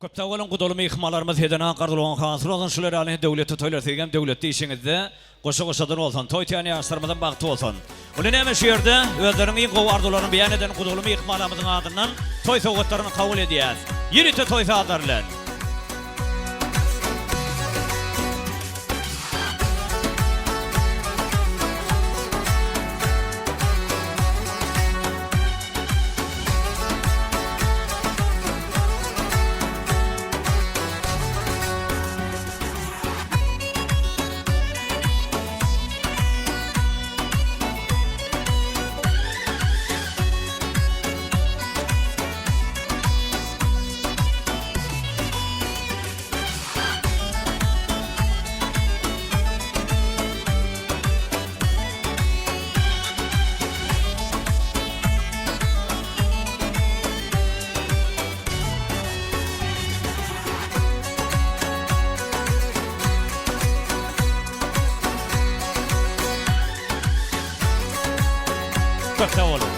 Köpte bolan gudulmy ihmalarymyz hedena gardylan hasır olan şular aly döwleti toýlar segem döwletde işiňizde goşa-goşadan bolsan toý täni ýaşlarmadan bagty bolsan. Ulu näme şu ýerde özleriň iň gowardularyny beýan eden gudulmy ihmalarymyzyň adyndan toý sowgatlaryny kabul edýär. Ýerite toý sadarlar. Köpte bolan.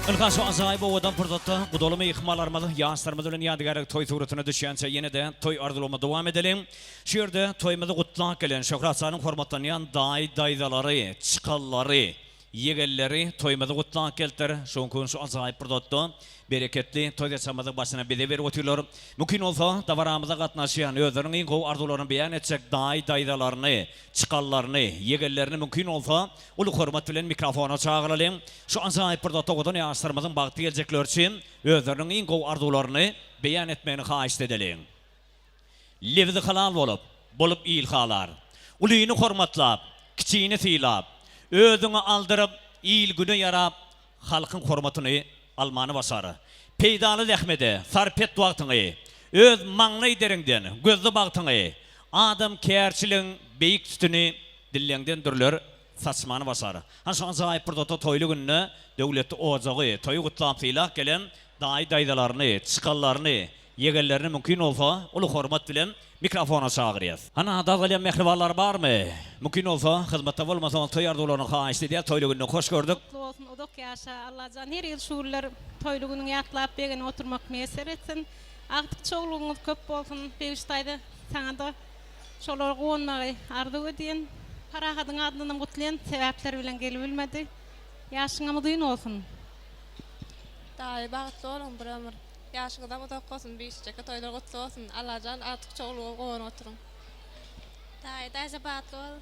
Ilga şu azaýy bu adam pırdatda gudulmy ihmalarymyzy ýaşlarymyz bilen ýadygar toý suratyna düşýänçe ýene-de toý ardylama dowam edelim. Şu ýerde toýmyzy gutlak gelen Şöhratsanyň hormatlanýan daýdalary, çykallary, ýegelleri toýmyzy gutlak keltir. Şoňkun şu azaýy pırdatda bereketli toý geçamyzy başyna bede berip otyrlar. Mümkin bolsa dawaramyza gatnaşýan özleriň iň gowy arzularyny beýan etsek daýdalaryny, çykallaryny, ýegellerini mümkin bolsa uly hormat bilen mikrofona çağıralım. Şu azaýy pırdatda godan ýaşlarymyzyň bagty geljekler üçin özleriň iň gowy arzularyny beýan etmegini haýyş edelim. Lewzi halal bolup iyil halar. Ulyny hormatlap, kiçigini syýlap, özüňi aldyryp, iyil güne ýarap, halkyň hormatyny almany basary. Peýdaly zähmede, sarpet wagtyňy, öz maňly deriňden, gözli bagtyňy, adam kärçiliň beýik üstüni dilleňden dürler saçmany basary. Haşan zaýyp pırdatda toýly günne döwletde ojagy, toýy gutlap syýlak gelen daýdalaryny, çykallaryny, ýegellerini mümkin bolsa uly hormat bilen mikrofona çağırýas. Ana dagylýan mehribanlar barmy? Mümkin bolsa hyzmatda bolmasa toý ardularyny haýyş edýär. Toýly günne hoş gördük. Olsun odok yaşa Allah'can her yıl şuurlar toyluğunun yatlap begin oturmak meser etsin. Artık çoğluğunuz köp olsun. Beviştaydı sana da şolar qoğunmağı ardı ödeyin. Parahadın adından kutlayan sebepler bilen gelip bilmedi. Yaşına mıdıyın olsun. Dahi bağıtlı olun bir ömür. Yaşına da odok olsun. Bir işçeke toylar kutlu olsun. Allah'can artık çoğluğun qoğun oturun. Dahi daysa bağıtlı olun.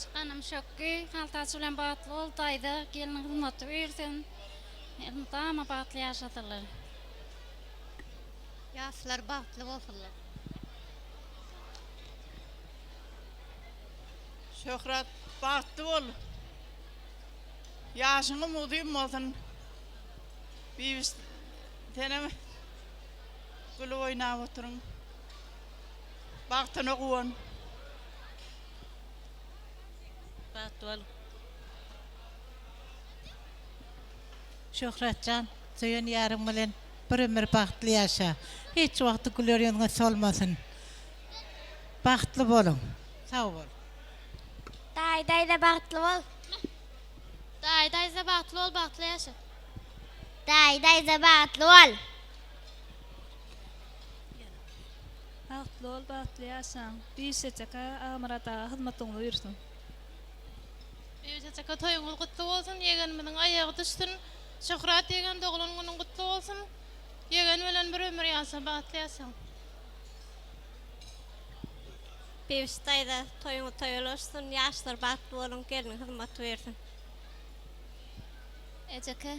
Çıkanım şokki, haltası bilen bağıtlı ol, dayda gelinin hizmeti versin. Dama bağıtlı yaşatırlar. Yaşlar bağıtlı olsunlar. Şöhret bağıtlı ol. Yaşını mudayım olsun. Bir tenem gülü oynayıp oturun. Bağıtını kuvan. Batwal. Şöhretcan, söýen ýarym bilen bir ömür bagtly ýaşa. Hiç wagty güler ýöňe solmasyn. Bagtly bolun. Sag bol. Dayda bağıtlı ol. Daysa bağıtlı ol, bağıtlı yaşa. Dayda bağıtlı ol. Bağıtlı ol, bağıtlı yaşa. Bir seçeke amrata hizmetini versin. Bevişteke toyuňyz kutlu bolsun, ýegenimiň aýagy düşsün. Şöhrat ýegen doglan günüň kutlu bolsun. Ýegen bilen bir ömür ýaşa, bagtly ýaşa. Beviştayda toyuňy toýulaşsyn, ýaşlar bagtly bolun, gelin hizmet versin. Ejeke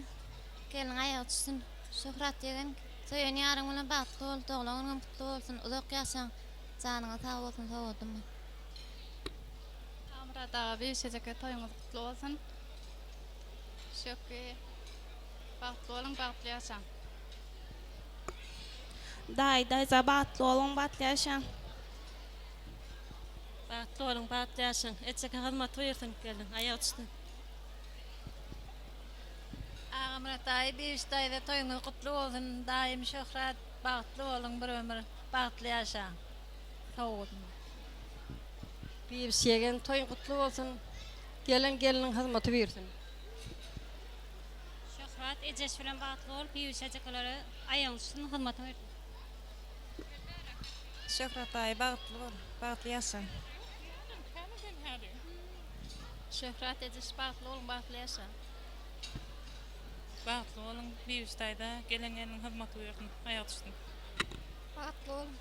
gelin aýagy düşsün. Şöhrat ýegen toýun ýaryň bilen bagtly bol, doglan günüň kutlu bolsun. Uzak ýaşaň, janyňa sag bolsun, sowatym. Amrata bevişteke toyuňyz kutlu bolsun. Şökki bagtly bolun, bagtly ýaşaň. Daysa bağıtlı olun, bağıtlı yaşa. Bagtly bolun, bagtly ýaşaň. Etjeke hyzmat bersin gelin aýagy düşsün. Ağamrat ayı bir iştayda toyunuz kutlu olsun. Daim şöhret, bağıtlı olun bir ömür, bağıtlı yaşa. Sağ olun. Bir şeygen toyun kutlu olsun. gelinin hizmeti versin. Şöhret ejeş bilen bagtly bolup ýeşejekleri aýalyşyň hyzmatyny berdi. Şöhret ay bagtly bol, bagtly ýaşa. Şöhret ejeş bagtly bolun bagtly ýaşa. Bagtly bolun Biviştaýda gelenleriniň hyzmaty berdi. Aýalyşyň. Bagtly bolun.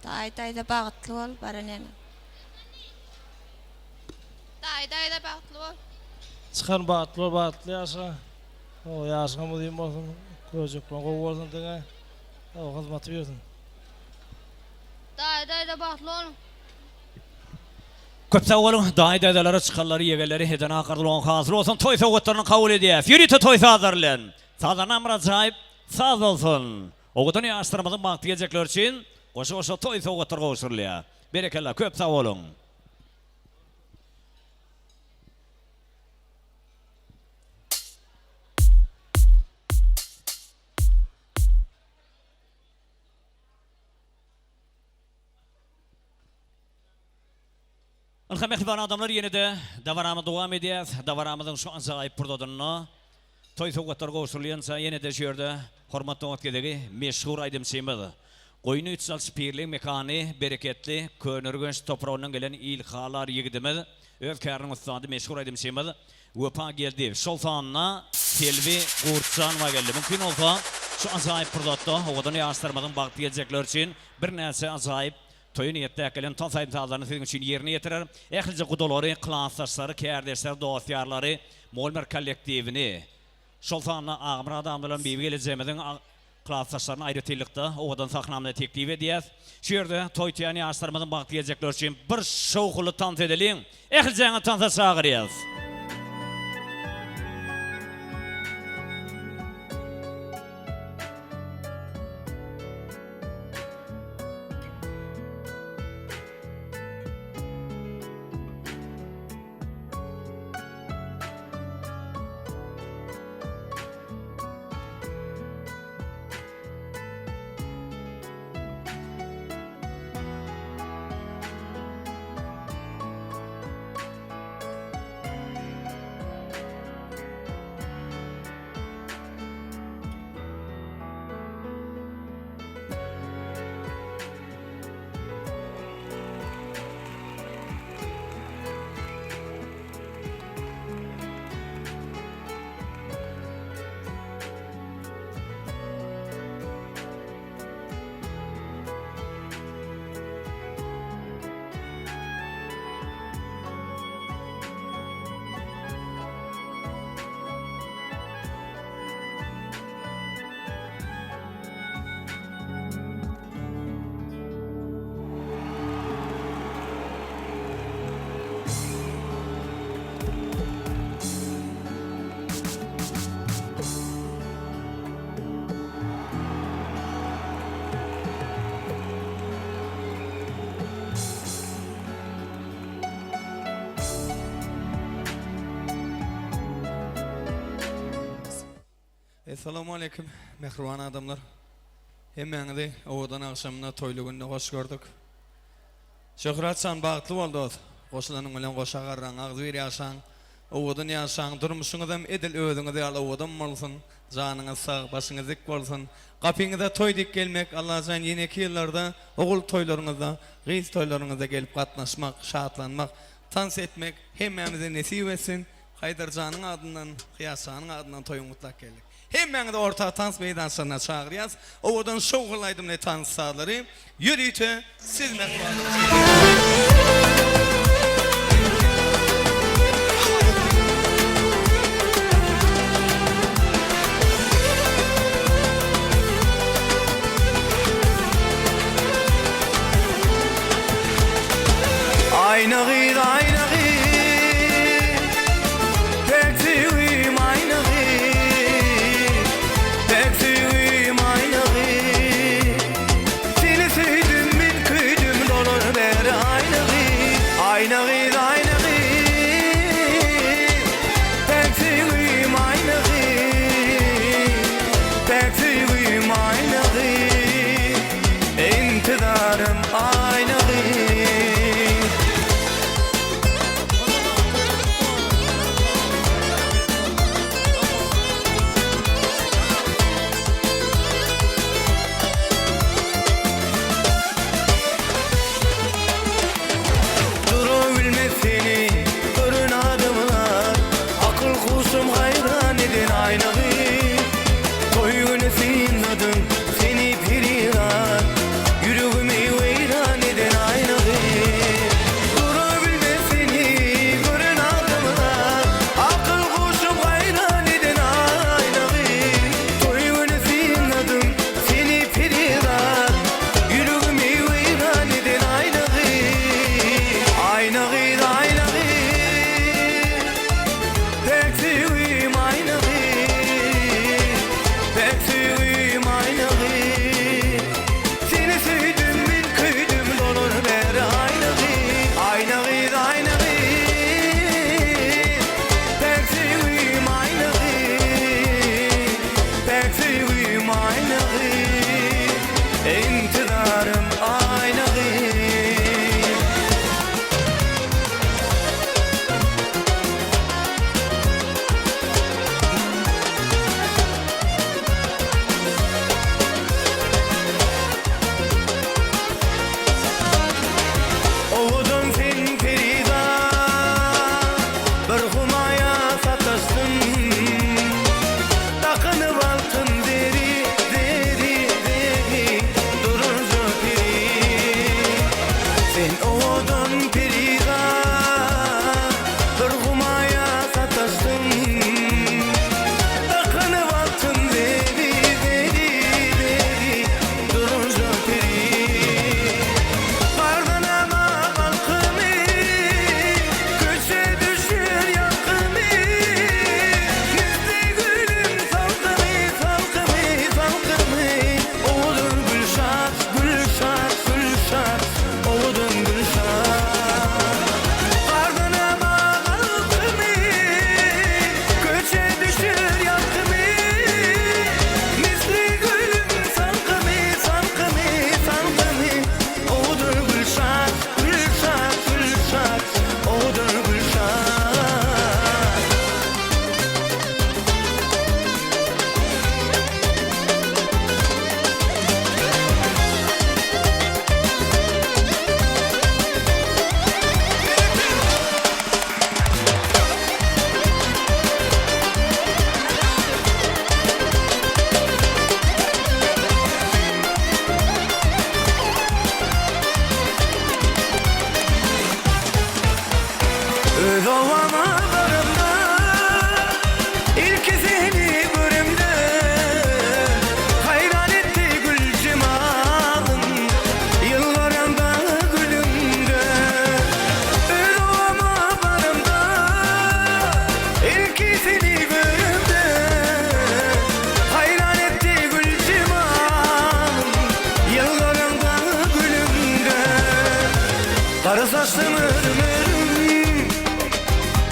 Daýda bagtly bol, baranene. Daýda bagtly bol. Çıkan batlı yaşa. O yaşa mı diyeyim olsun. Gözükmen kov olsun dene. O hizmeti versin. Daýda bagtly bolun. Köp sağ olun. Daýdalara çıkanları yegeleri heden akırdılan hazır olsun. Toy sowgatlaryny kabul edýär. Ýürite toy hazırlan. Sazan amrat jaýyp saz bolsun. Ogudan ýaşlarymyzyň bagty gejekler üçin goşa toy sowgatlar gowşurulýar. Berekeller, köp sağ olun. Alhamdulillah adamlar yine de davarama devam edýär. Davaramyzyň şu an zaýyp burdadyny toy sowgatlar gowşurulýansa yine de şu ýerde hormatly wagtdagi meşhur aýdym semedi. Goýuny ütsal spirli mekany bereketli könürgünç toprağından gelen ilhalar ýigidimiz öz käriniň ustady meşhur aýdym semedi. Wapa geldi. Şol sanna Selvi Gurtsanova geldi. Mümkin bolsa şu an zaýyp burdatda owadan ýaşlarymyzyň bagty gejekler üçin bir näse azaýyp toyun ýetdi gelen ton saýdalarny sizin üçin ýerine ýetirer. Ählice gudolary, klassdaşlary, kärdeşler, dowatýarlary, Molmer kollektivini şol sanna agmar adam bilen bir gelejemiziň klassdaşlaryny aýrytylykda owadan sahnamda teklip edýär. Şu ýerde toy týany ýaşlarymyzyň bagty gejekler üçin bir şowguly tans edeliň. Ählice tansa çagyrýar. Assalamu alaikum, mehriban adamlar. Hemmeňizi owadan akşamına toylu günde hoş gördük. Şöhret san bagtly boldy. Goşulanyň bilen goşa garran, agzy bir ýaşaň, owadan ýaşaň, durmuşyňyzam edil özüňizi ýaly owadan bolsun, janyňyz sag, başyňyz dik bolsun. Gapyňyzda toy dik gelmek, Allah jan ýene-ki ýyllarda ogul toylaryňyzda, gyz toylaryňyzda gelip gatnaşmak, şatlanmak, tans etmek hemmemize nesip etsin. Haydarjanyň adyndan, Hyýasanyň adyndan toýuň mutlak geldik. Hemmeňizi orta tans meydançyna çagyrýas. Owadan şowgulaýdym ne tansçylary. Ýürüýte siz mehriban. Aynagy, aynagy. Tektiwim aynagy. Tektiwim aynagy. Seni sevdim, min küydüm dolar ber aynagy.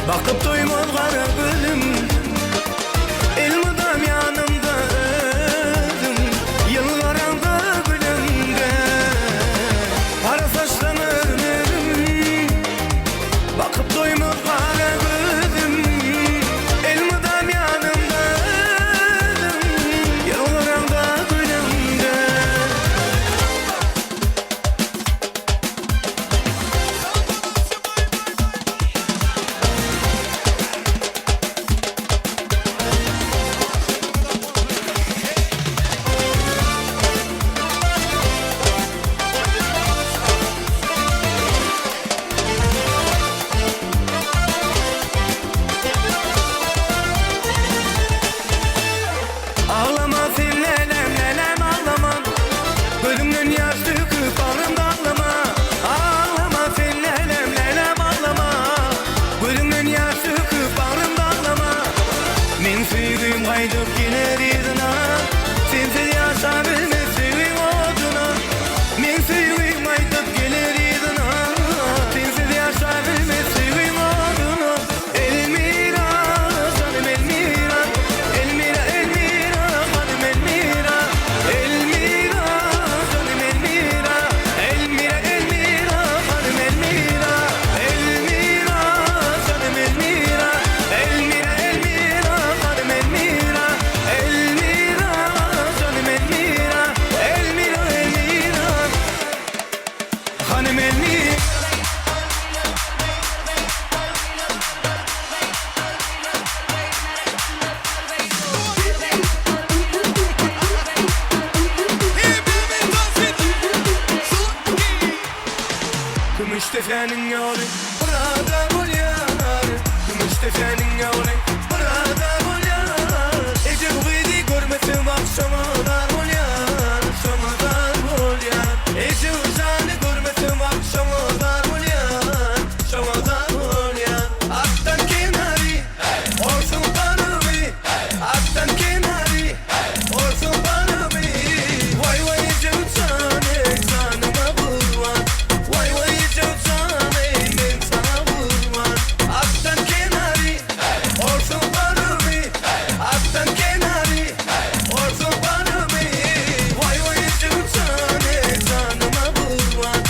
Bakıp doymaz kara gülüm Elmudam yanımda özüm Yıllarında gülümde Kara saçtan örnerim Bakıp doymaz kara gülüm Elmudam yanımda özüm Yıllarında gülümde Ağlama sen lelem ağlama Gülümün yaş döküp bağrımda ağlama Ağlama sen lelem ağlama Gülümün yaş döküp bağrımda ağlama Men süydüğüm kaydıp gelir izina Sensiz yaşa bilmez süydüğüm oduna Men süydüğüm kaydıp gelir izina Sensiz yaşa bilmez süydüğüm oduna Elmira, canım Elmira Elmira, Elmira, canım Elmira Elmira, canım Elmira Elmira, Elmira, canım Elmira Elmira, canım Elmira Elmira, Elmira, canım Elmira Elmira, canım Elmira Elmira, Elmira, canım Elmira Gümüş tefenin yolu burada bolyar Gümüş tefenin yolu burada bolyar Ece bu gidi görmesin akşama dar bolyar Akşama dar bolyar Ece uzanı görmesin akşama dar bolyar Akşama dar bolyar Aktan kenarı olsun tanımı Aktan kenarı olsun tanımı Vay vay Ece uzanı canıma vurman Vay vay Ece uzanı ben sana vurman Aktan kenarı olsun tanımı Aktan kenarı olsun tanımı Vay vay Ece uzanı canıma vurman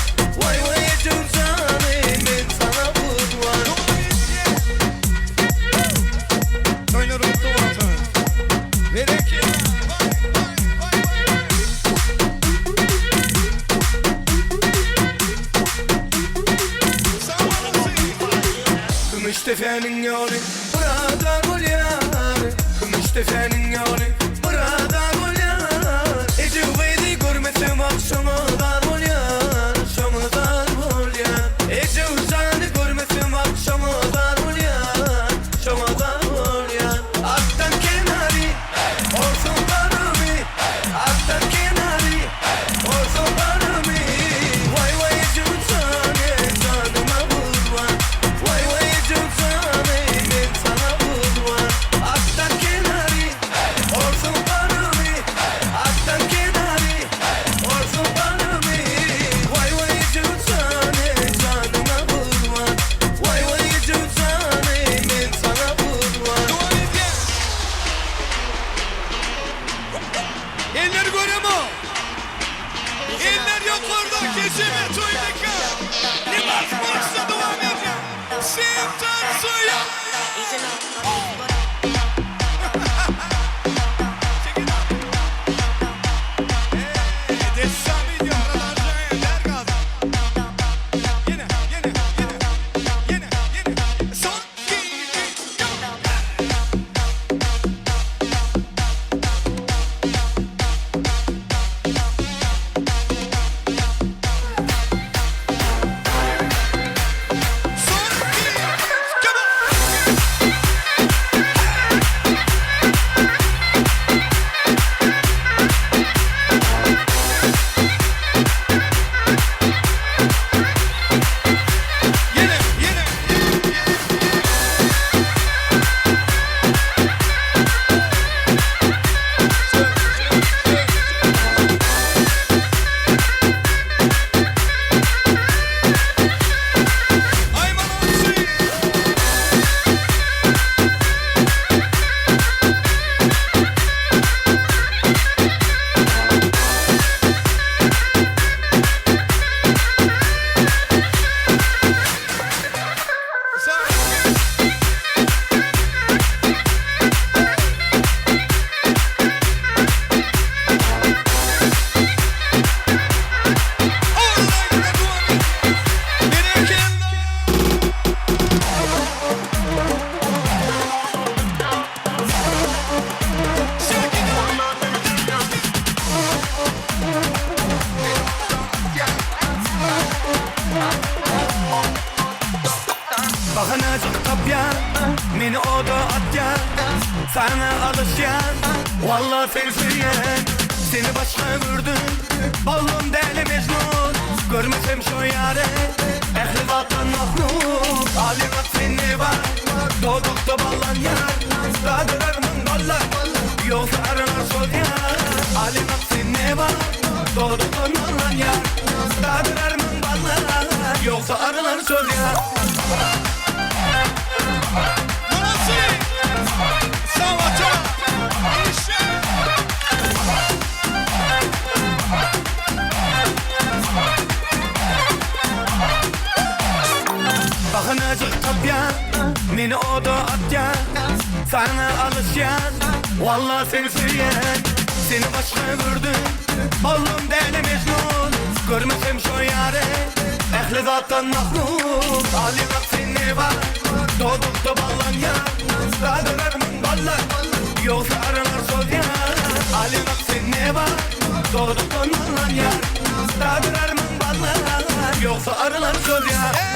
Vay vay Ece uzanı ben sana vurman Oynar unuttum artık Verek Gümüş tefenin yolu burada bolyar Gümüş tefenin yolu burada bolyar Ece uveydi görmesim akşama dar bolyar Akşama dar bolyar Ece uzanı görmesim akşama dar bolyar Akşama dar bolyar Aktan kenarı olsun tanımı Aktan kenarı olsun tanımı Vay vay Ece uzanı canıma vurman Vay vay Ece uzanı ben sana vurman Aktan kenarı olsun tanımı Aktan kenarı olsun tanımı Vay vay Ece uzanı canıma vurman Vay vay Ece uzanı ben sana vurman Eller görüyor mu? Eller yok orada kesime toydaka Ne bakmışsa devam edeceğim Simtan suya oda atyan, sana alışyan, vallahi sen süyen. Seni başka gördüm, oğlum deli Mecnun. Görmesem şu yare, ehli vatan mahrum. Alimat seni var, doğdukta ballan yar. Dağdırarımın ballar, yoksa aralar sol yar. Alimat seni var, doğdukta ballan yar. Dağdırarımın ballar, yoksa aralar sol yar. Bakınacık kapyan, meni oda atyan, sana alışyan, vallahi seni süyen. Seni başka gördüm, oğlum deli Mecnun. Görmesem şu yare, ehli zattan mahrum. Alimat seni var, doğdukta ballan yar. Dağdırarımın ballar, yoksa aralar sol yar. Alimat seni var, doğdukta ballan yar. Dağdırarımın ballar, yoksa aralar sol yar.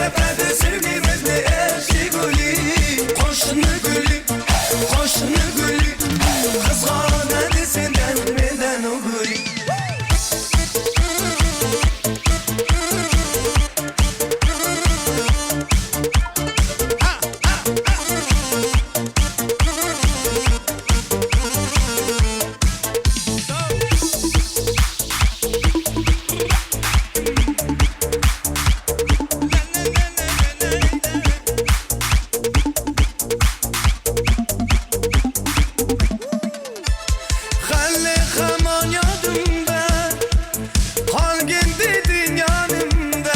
Esnaflarda sevgimizni eşi gülü Koşunu gülü, koşunu gülü Kızganadı senden benden o gülü Halle haman yadımda Halgin dedin yanımda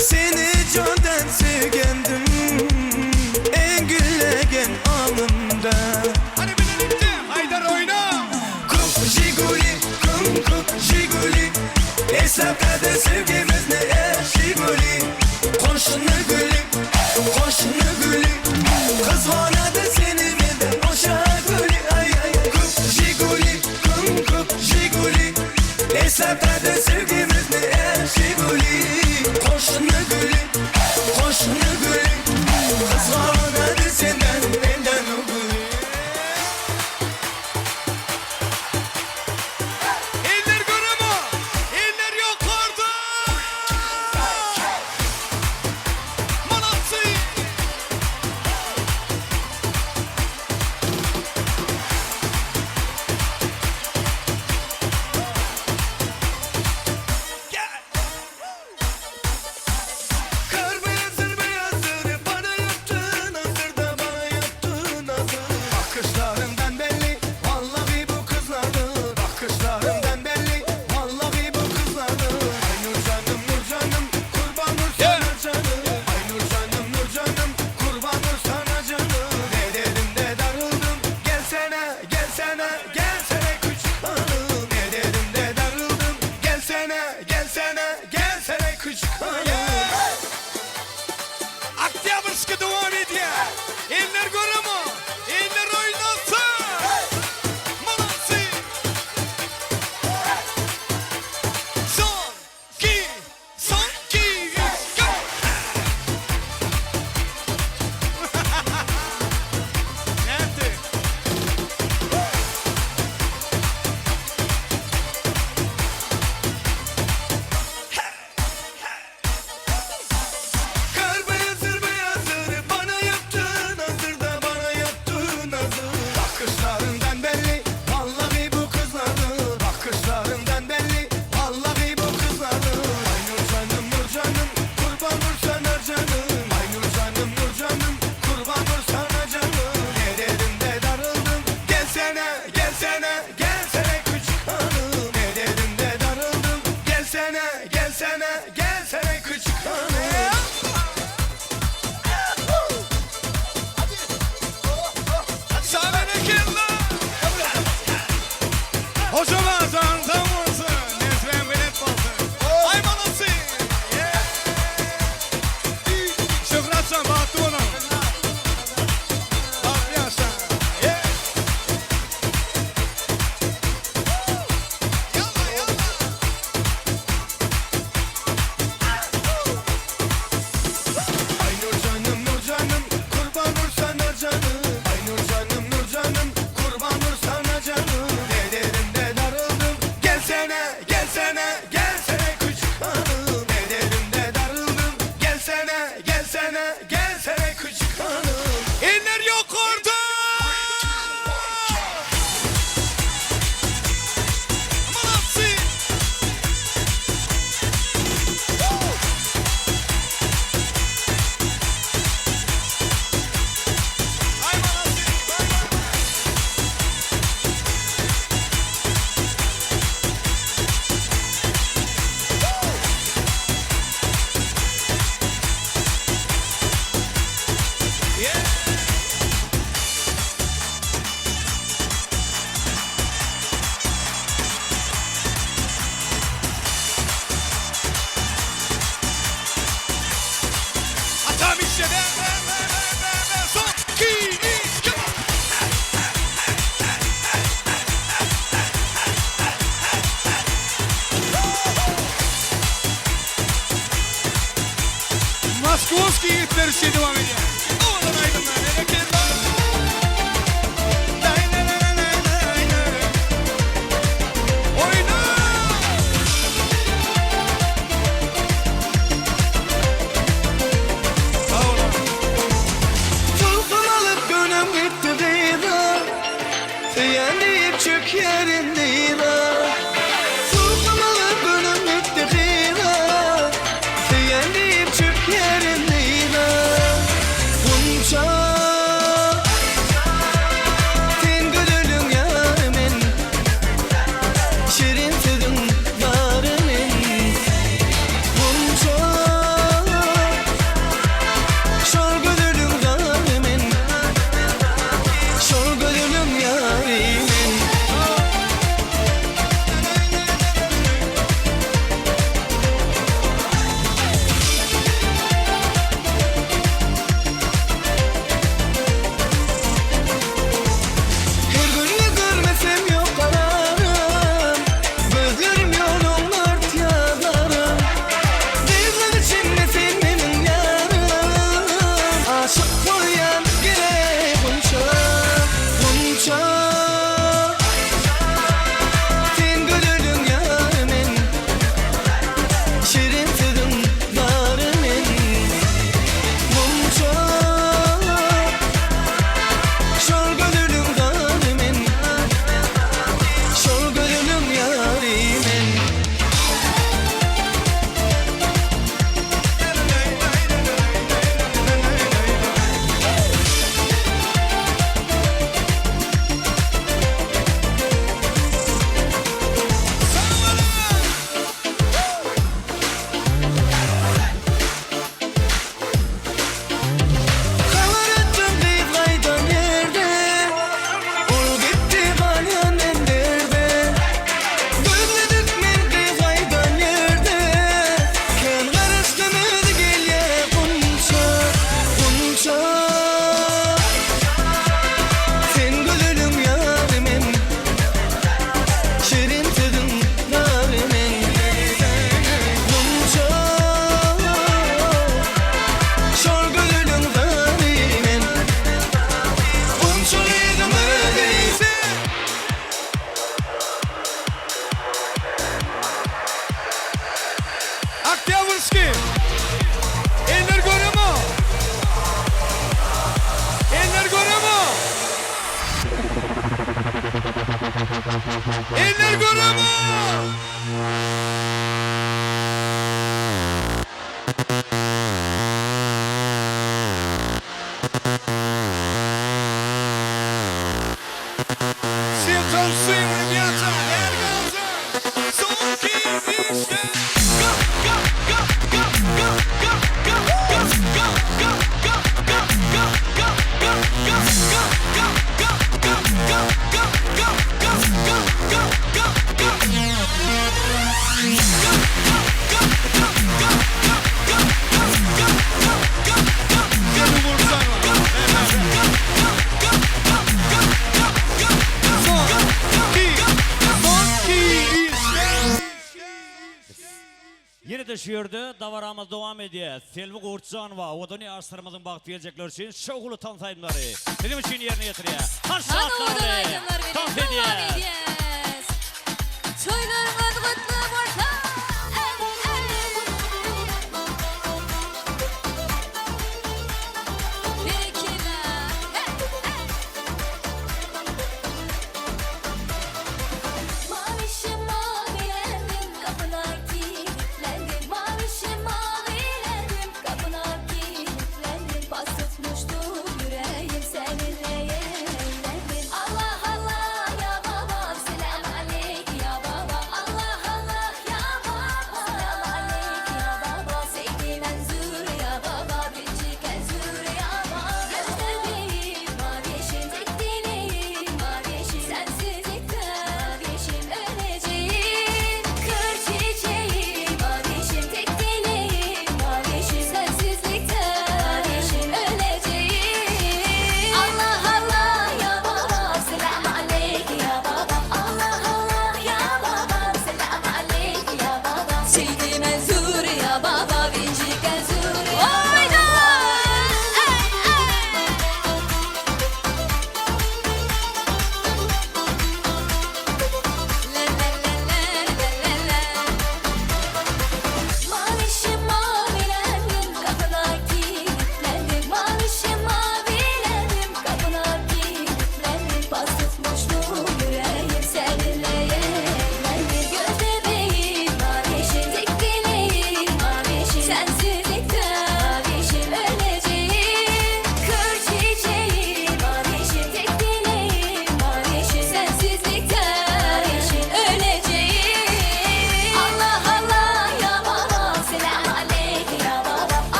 Seni candan sevgendim En gülegen anımda Hani birlikte Haydar oyna Kup jiguli kup jiguli Esnaflarda sevgimiz ne eşiguli Koşunu gülüm koşunu gülüm Kızganadı seni benden oşa gülü ay ay Kup jiguli kup jiguli Esnaflarda sevgimiz ne eşiguli Koşunu gülüm koşunu gülüm Kızganadı senden benden o gülü Eller görümü eller yok orada Moskovski yitlerişi devam ediyor. Oğlan aydınlar. Oyna! Tulkun alıp gönüm gitti gıyda, Feyen deyip çök yerindeydi. Tulkun alıp gönüm gitti gıyda, Feyen deyip çök yerindeydi. Bunca ten gülülün yarımın, şirin tüdün yarımın. Bunca şol gülülün yarımın, şol gülülün yarımın. Her günü görmesem yok kararım, gözlerim yolun art yadarım. Dizler içinde sen benim yarım, aşık koyan gire bunca, bunca. Sen gülülün yarımın, şirin tüdün yarımın. Bunca şol gönlüm yarımın, şol gönlüm yarımın. Kavarattım bir kaydan yerde, ol gitti kalyan ellerde. Gözledik men bir kaydan yerde, ken karıştım öyle gelye bunca, bunca. Sen gülülüm yarımın, şirin tüdün yarımın. Bunca şol gülülün yarımın, bunca yedim öyleyse. Октябрьский! Энергорема! Энергорема! Энергорема! Все танцуем, ребята! Энергорема! Сумки вишня! Yine de şu yerde davaramız devam ediyor. Selvi Kurtcanova, odunu yarıştırmamızın baktığı gelecekler için şoğulu tanıtayımları bizim için yerine getiriyor. Haşatları tanıtıyor. Toylarımız kutlu olsun. Mavişim mavilendim, kapılar kilitlendim. Mavişim mavilendim, kapılar kilitlendim. Pas tutmuştu yüreğim seninle eğlendim. Allah Allah ya baba, selam aleyk ya baba. Allah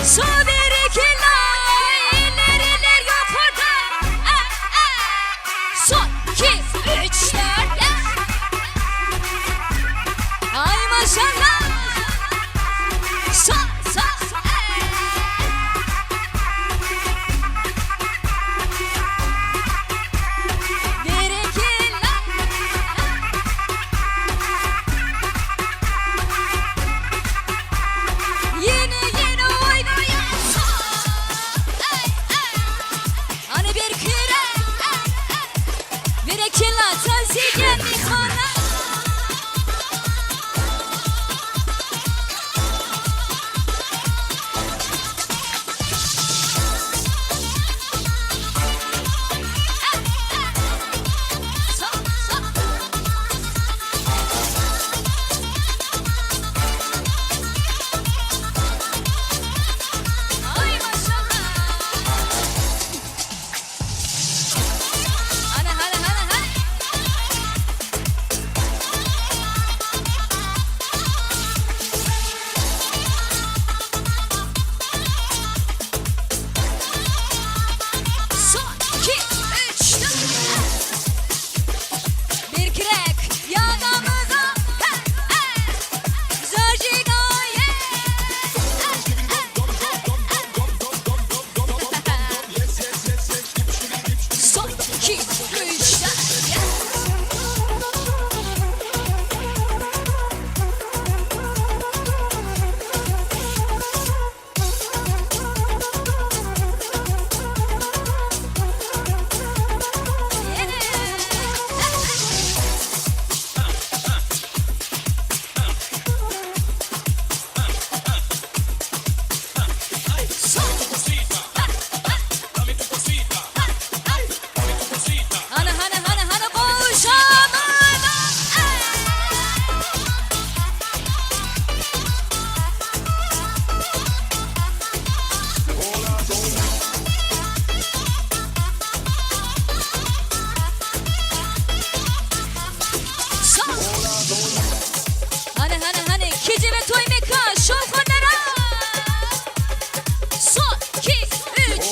Su bir iki eller yukarıda. Son 2, 3, 4. Ay maşallah. Son. Bir iki yine oynuyorsun. Hani bir kere bir iki taziye mi kana? Hani ikinci ve toy meka şov konara. Son 2, 3, 4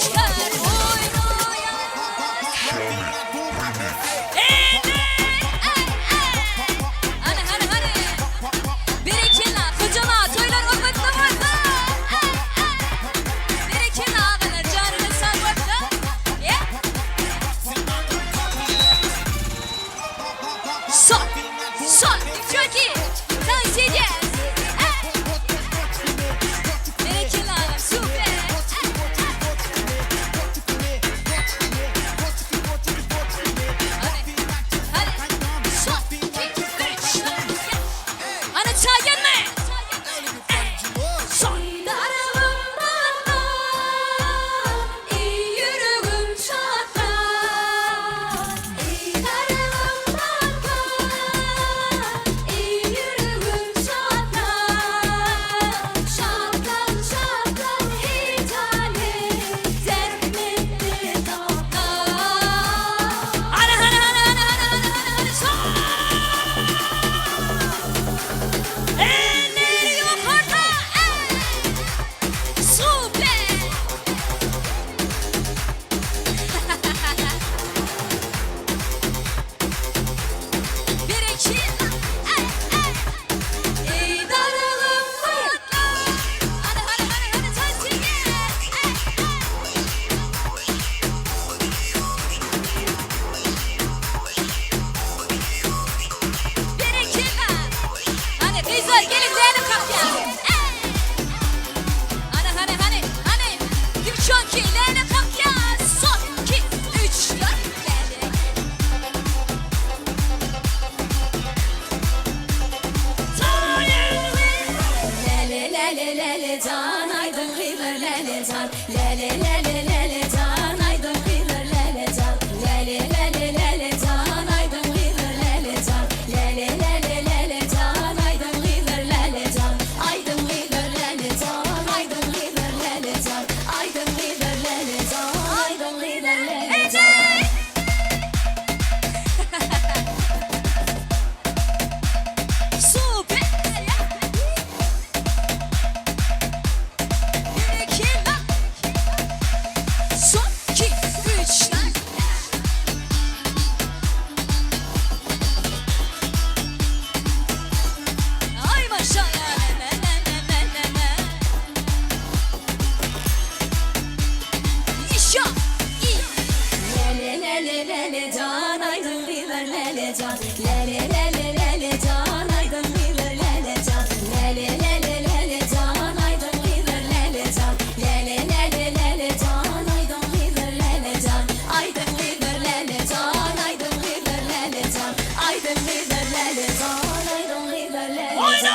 Hani bir iki la kocama toylar olmakta varsa. Bir iki la bana canını sarmakta. Son çok iyi. Dans edeceğiz. Bir iki la süper. Hadi son 2, 3. Ana çay gelme. Son. Yüreğim çatlar. Süper. Bir iki can lele lele lele can aydın gider lele can lele lele lele can aydın gider lele can lele lele lele can aydın gider lele can aydın gider lele can aydın gider lele can aydın gider lele can aydın gider lele can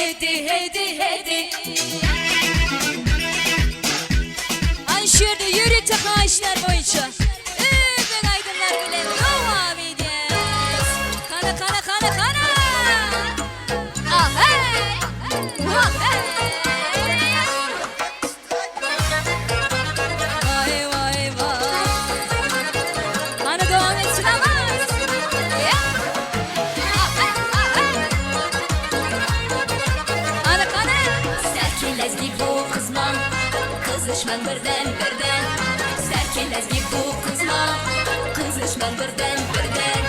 hedi hedi hedi. Ay şurada yürü takayışlar boyunca. Ben aydınlar bile devam ediyoruz. Kana kana kana kana. Ah hey. Ah hey. Vay vay vay. Kana devam etsin ama. Serkelezlik bu kızma, kızışman birden birden. Serkelezlik bu kızma, kızışman birden birden.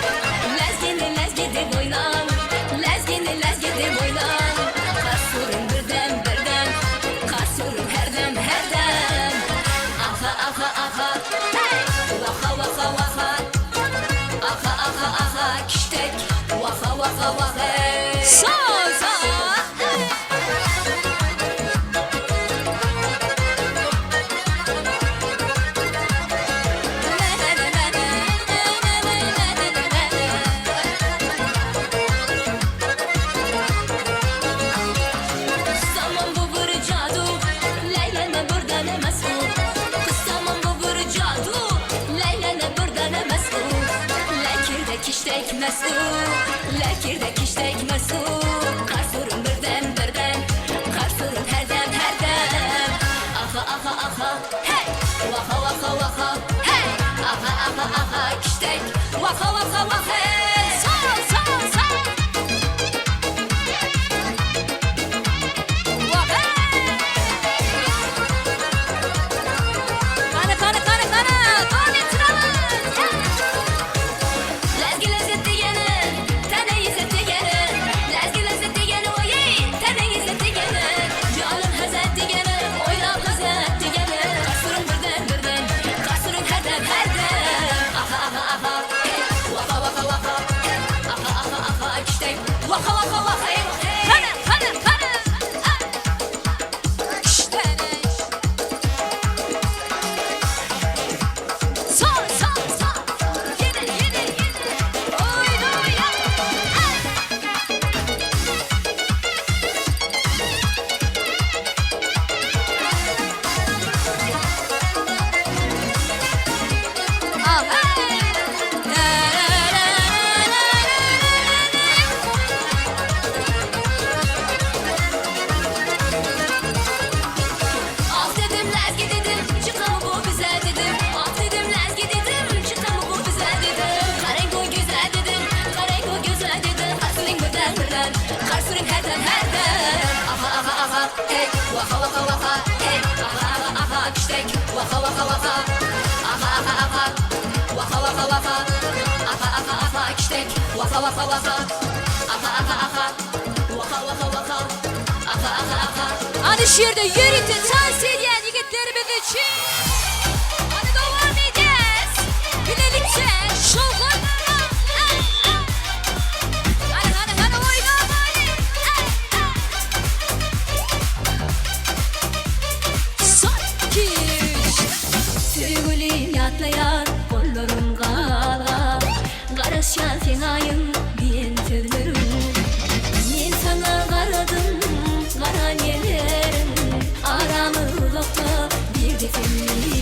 Lezgini lezgide boylan, lezgini lezgide boylan. Karsurun birden birden, karsurun herden herden. Aha aha aha, hey, vaha vaha vaha. Aha aha aha, kiştek, vaha vaha vaha. Sağ sağ. Kiştek mesul, lekirde kiştek mesul. Karsurun birden birden, karsurun herden herden. Aha aha aha, hey, vaha vaha vaha, hey, aha aha aha, kiştek, vaha vaha vaha, hey, sağ sağ sağ. Vaha. Kana kana kana kana, devam ettirelim. Vaha vaha vaha, kana kana kana. İşte sağ sağ sağ. Yine yine yine. Oyna oyna. Ah hey. Karsurun herden herden. Aha aha aha, hey, vaha vaha vaha, hey, aha aha aha, kiştek, vaha vaha vaha. Aha aha aha, vaha vaha vaha. Aha aha aha, kiştek, vaha vaha vaha. Aha aha aha, vaha vaha vaha. Aha aha aha. Hani şiirde yürütü dans eden yigitlerimiz için. Hadi devam edeceğiz. Birlikte şovlar. Sevgilim yatlayan kollarım kala. Karışan sen ayın diyen sözlerim. Men sana karadım, karan yerlerim. Aramı uzakta bir de seni.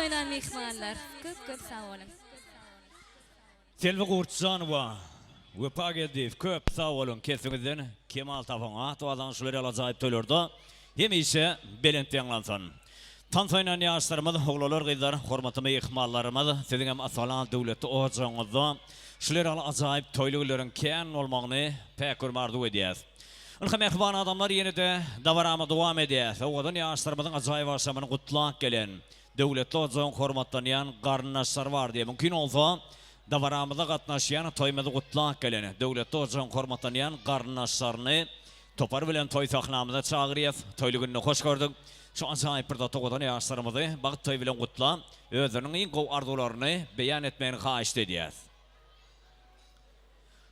toynan mehmanlar. Köp sağ olun. Selvi Gurtsanova ve Pagedif köp sağ olun kesinizden Kemal Tafan'a to'adan şuları alacayip tölörde hemişe belenti anlansın. Tanfaynan yaşlarımız, oğullar, kızlar, hormatımı ihmallarımız, sizin hem asalan devleti oğuzcanızda şuları alacayip toyluğların ken olmağını pek arzu ediyoruz. Ülke mehvan adamlar yine de davarama devam ediyoruz. Oğuzdan yaşlarımızın acayip aşamını kutlak gelen devletli oğuzcan hormatlanayan qarnaşlar var diye mümkün olsa davaramıza katnaşıyan toymada kutlak gelen devletli oğuzcan hormatlanayan qarnaşlarını topar bilen toy sahnamıza çağırıyız. Toylu gününü hoş gördük. Şu acayip bir datoğudan yaşlarımızı bağıt toy bilen kutla özünün en kov arzularını beyan etmeyini xahiş ediyoruz.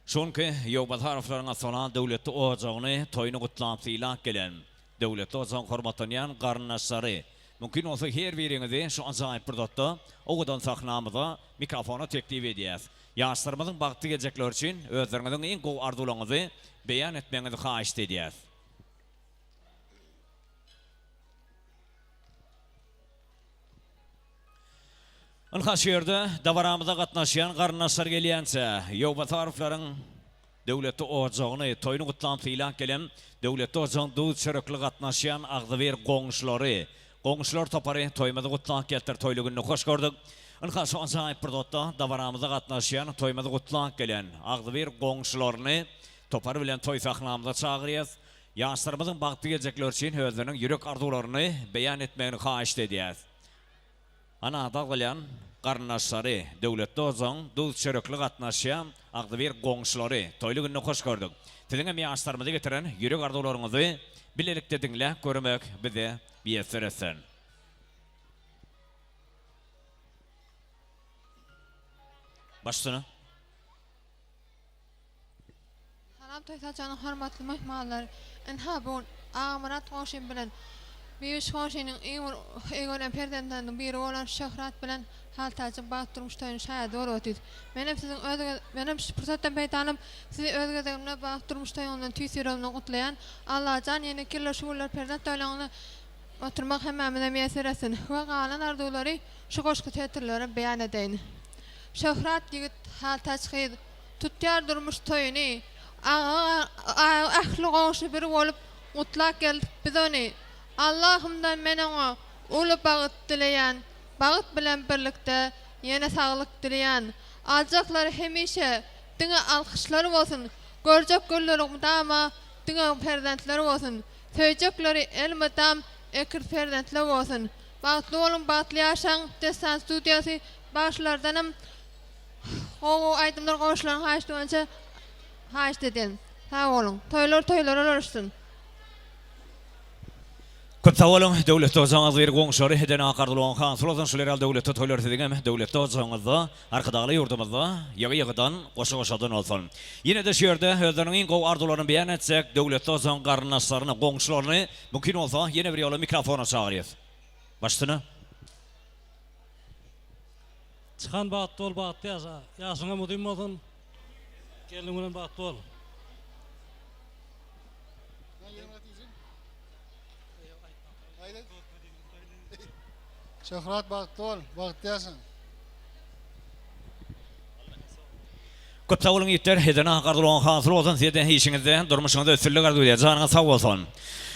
Çünkü yobaz harflarına sonra devletli oğuzcanı toyunu kutlamsıyla gelen devletli oğuzcan hormatlanayan qarnaşları mümkün olsa her birinizi şu acayip bir datta oğudan sahnamıza mikrofona teklif ediyoruz. Yaşlarımızın baktı gelecekler için özlerinizin en kov arzularınızı beyan etmenizi xahiş ediyoruz. Ilhas yerde davaramıza katnaşıyan qarnaşlar geliyense yobaz harfların devletli oğuzcanı toyunu kutlamsıyla gelen devletli oğuzcan duz çöröklü katnaşıyan ağzıver qoğuşları Qoğuşlar toparı toymada kutlak geltir toylu gününü hoş gördük. Ilhas şu acayip bir dotta davaramıza katnaşıyan toymada kutlak gelen ağzıver qoğuşlarını toparı bilen toy sahnamıza çağırıyız. Yaşlarımızın baktı gelecekler için özlerinin yürek arzularını beyan etmeyini xahiş ediyoruz. Ana dağılayan qarnaşları devletli oğuzcan duz çöröklü katnaşıyan ağzıver qoğuşları toylu gününü hoş gördük. Sizin hem yaşlarımızı getiren yürek arzularınızı bilelikte dinle görmek bize bir eser etsin. Başsana. Salam toysacanın hormatly mehmanlar. Enha bugün Ağamrat Hoşin bilen Büyük Hoşin'in egolen perdentanın biri olan Şöhrat bilen haltacı bağıttırmış toyun şahidi oluyorduk. Benim fırsattan peytanım sizi özgedemine bağıttırmış toyundan tüysürümünü kutlayan Allah can yeni kirli şuurlar perden toylarını oturmak hemmamine miyeser etsin. Ve kalan arzuları şu koşku teatrları beyan edeyim. Şöhrat yigit haltaç kıydı. Tutyar durmuş toyunu ahli qoşu biri olup mutlak geldik biz onu. Allah'ımdan men ona ulu bağıt dileyen, bağıt bilen birlikte yine sağlık dileyen, alacakları hemişe dine alkışları olsun, görecek güllerim dama dine perdentleri olsun, söyleyecekleri elmadam ekir perdentler olsun. Bağıtlı olun, bağıtlı yaşan, destan stüdyosu başlardanım o aydımlar qoşulan haştıvanca haş dedin. Sağ olun. Toylar olursun. Köp sağ olun. Devletli oğuzcanız bir qoğuşları heden aqardılan kansulazın şuleral devletli toylar dediğim devletli oğuzcanızda arkadağlı yurdumuzda yağı-yağıdan qoşa-qoşadan olsun. Yine de şu yerde özlerinin en kov arzularını beyan etsek devletli oğuzcan qarnaşlarını, qoğuşlarını mümkün olsa yine bir yola mikrofona çağırıyız. Başsana. Çıkan bağıttı ol bağıttı yaşa. Yaşına mutluyum olsun. Gelin bağıttı ol. Şöhrat bağıttı ol, bağıttı yaşa. Köp sağ olun yiğitler. Heden aqardılan kansulazın sizden işinizde durmuşunuzda ösürlük arzu ediyor. Canınız sağ olsun.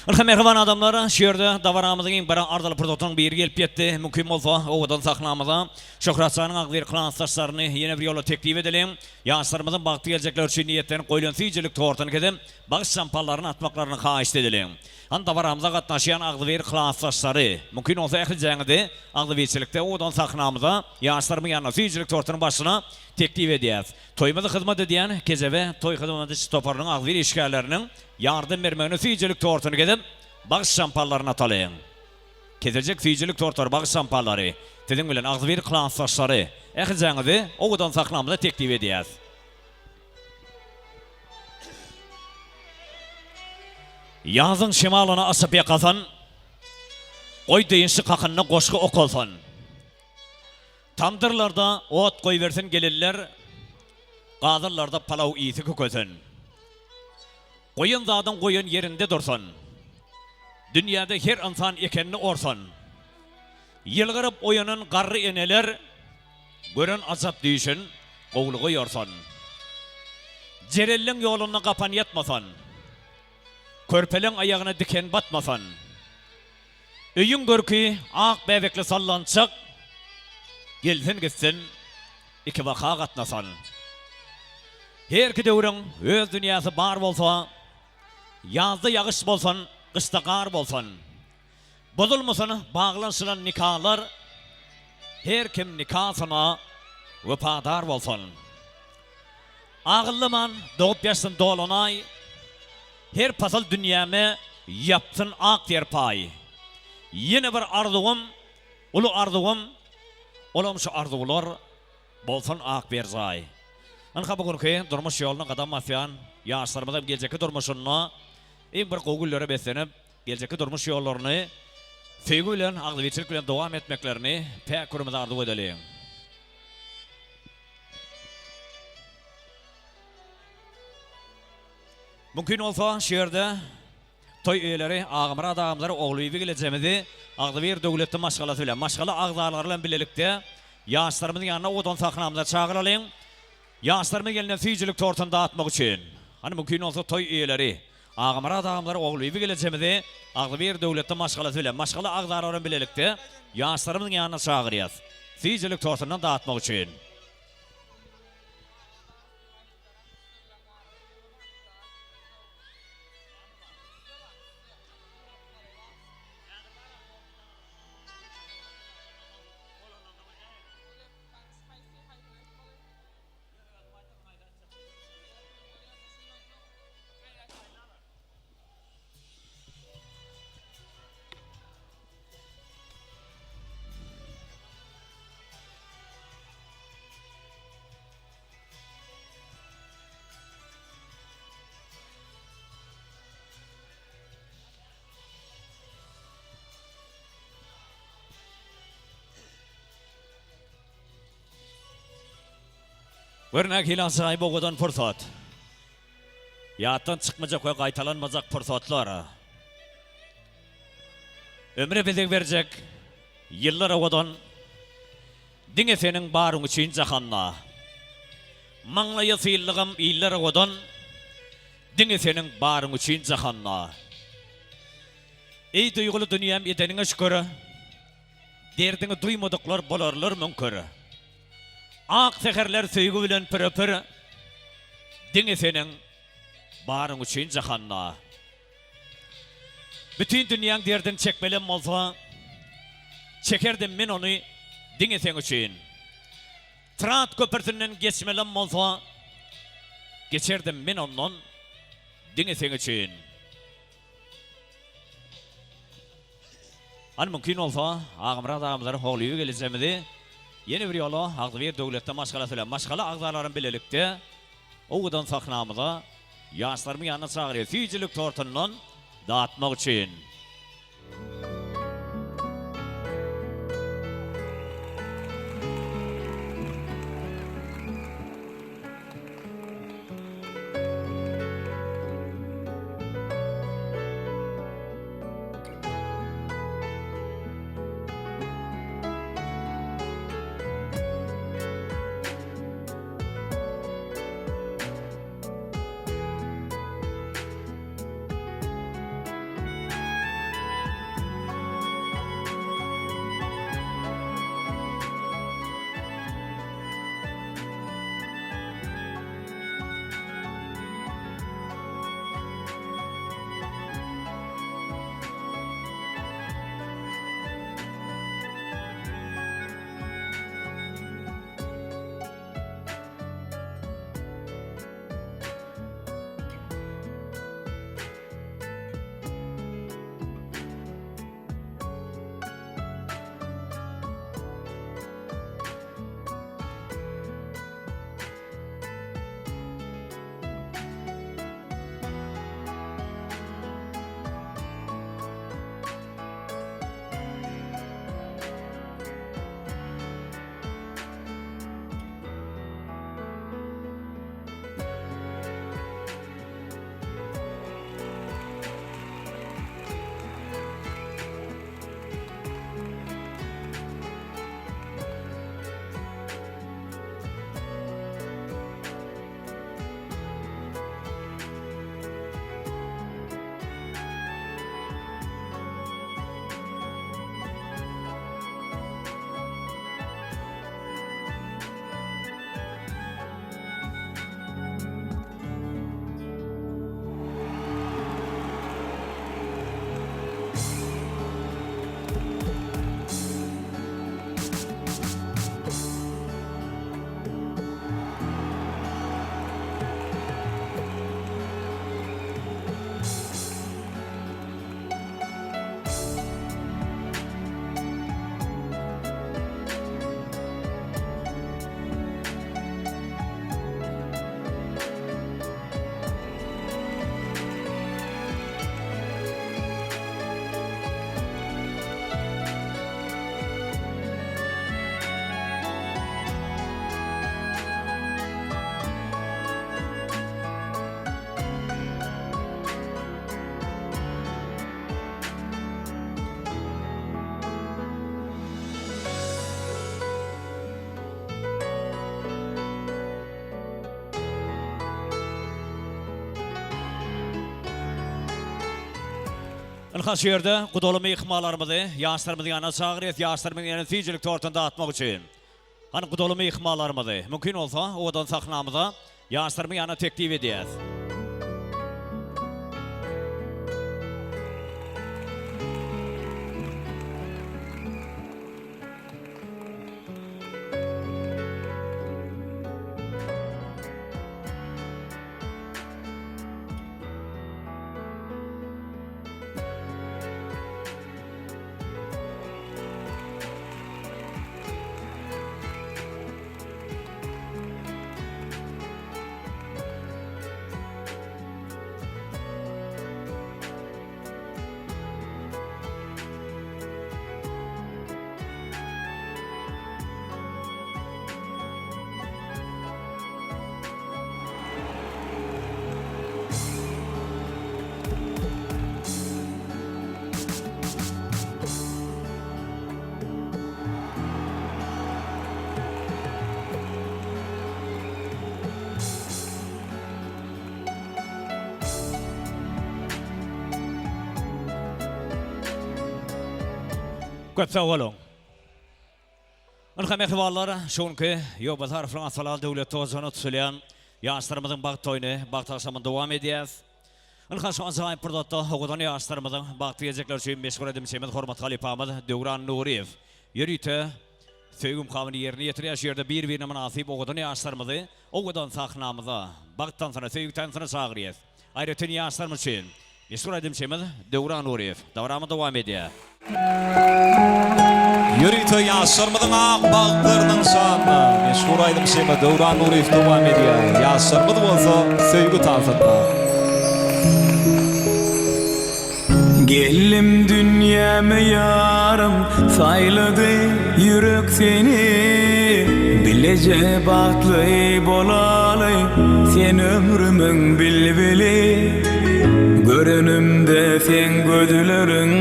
Ilham mehriban adamlar şu yerde davaramızın en biri ardalı pırtotun bir gelip yetti. Mümkün olsa oğudan sahnamıza Şöhratçanın ağzıver klanslaşlarını yine bir yola teklif edelim. Yaşlarımızın baktı gelecekler için niyetlerini koyulan seyircilik tortunu edip bağış şampalarını atmaklarını xahiş edelim. Davaramıza katnaşıyan ağzıver klanslaşları mümkün olsa ekileceğinizi ağzıverçilikte oğudan sahnamıza yaşlarımın yanına seyircilik tortunun başına teklif edeceğiz. Toymada hizmet ediyen Kezeve toy hizmeti stoparının ağzıver işgallerinin yardım vermeni seyircilik tortunu edip bağış şampalarını atalayın. Kezecek seyircilik tortları bağış şampaları sizin bilen ağzıver klanslaşları ekileceğinizi oğudan sahnamıza teklif edeceğiz. Yazın şimalına asıp yakasan, oy deyinsi kakınını koşku ok olsan. Tandırlarda ot koy versin gelirler, qadırlarda palav iyisi kökösün. Koyun zadın koyun yerinde dursun. Dünyada her insan ekenini orsun. Yılgırıp oyanın qarrı eneler, görən azap deyişin, qovluğu yorsan. Cerellin yoluna qapan yatmasan, körpelin ayağına diken batmasan, öyün görkü ağ bebekli sallançak, gelsin gitsin, iki vaka katnasan. Her ki dövrün öz dünyası bar bolsa, yazda yağış bolsan, kışta qar bolsan, bozulmasan bağlansılan nikahlar, her kim nikahsına vefadar bolsan. Ağıllıman doğup yaşsın dolunay, her pasal dünyamı yapsın ak yer pay. Yine bir arzuğum, ulu arzuğum, olam şu arzuğular bolsan ak berzay. Anka bugünkü durmuş yoluna kadam mafyan, yaşlarımızda geleceki durmuşunna, en bir qoğullere beslenip, geleceki durmuş yollarını, sevgiyle, ağlıviçilikle devam etmeklerini pek kurumda arzu edelim. Mümkün olsa şehirde toy üyeleri, ağımır adamları oğluyu geleceğimizi ağlı bir devletli maşgalatıyla, maşgala ağlarlarla birlikte yaşlarımızın yanına odun sakınamıza çağıralım. Yaşlarımızın eline füyücülük tortunu dağıtmak için. Hani mümkün olsa toy üyeleri, ağımır adamları oğluyu geleceğimizi ağlı bir devletli maşgalatıyla, maşgala ağlarlarla birlikte yaşlarımızın yanına çağırıyoruz. Füyücülük tortundan dağıtmak için. Örnek ilan sahibi oğudan fırsat. Yattan çıkmayacak ve kaytalanmayacak fırsatlar. Ömre bedek verecek yıllar oğudan din efenin barın için cahanna. Manlaya sıyıllığım iyiller oğudan din efenin barın için cahanna. Ey duygulu dünyam edenine şükür, derdini duymadıklar bularlar mümkür. Ak seherler söygü bilen pırı din senin barın için cahanna. Bütün dünyanın derdini çekmelem olsa, çekerdim men onu din sen için. Trat köprüsünden geçmelem olsa, geçerdim men ondan din sen için. Hani mümkün olsa, ağımra adamları hoğluyu geleceğimizi, yeni bir yolu ağzı bir devlette maşgalatıyla, maşgala ağzaların birlikte oğudan saknamıza yaşlarımın yanına çağırıyor. Füyücülük tortunundan dağıtmak için. Ilhas yerde kudolama ihmalarımızı, yaşlarımızın yanına çağırıyız, yaşlarımızın yanına neticelik tortunda atmak için. Hani kudolama ihmalarımızı, mümkün olsa odan sahnamıza yaşlarımızın yanına teklif edeceğiz. Köp sağ olun. Ülkem ehvalları şunki Yobazar Fransalar devlet tozunu tüsüleyen yaşlarımızın bağ toyunu, bağ taşımını devam edeceğiz. Ülkem şu an zahip pırdatta oğudan yaşlarımızın bağ diyecekler için meşgul edimsemiz hormat halifamız Devran Nuriyev. Yürüyte, söygüm kavını yerine getiriyor yerde bir münasip oğudan yaşlarımızı oğudan sahnamıza, bağtan sonra söygükten sonra çağırıyız. Ayrıca yaşlarımız için meşgul edimsemiz Devran Nuriyev. Devramı devam ediyor. Yürüyte yaşlarımızın ağ bağlarının şanına meşhur aydım şeyime Devran Nuriyev devam ediyor. Yaşlarımız olsa sevgi tansında. Gellim dünyama yarım sayladı yürek seni Bilece bahtlı bolalay sen ömrümün bilbili Görünümde sen gözlerin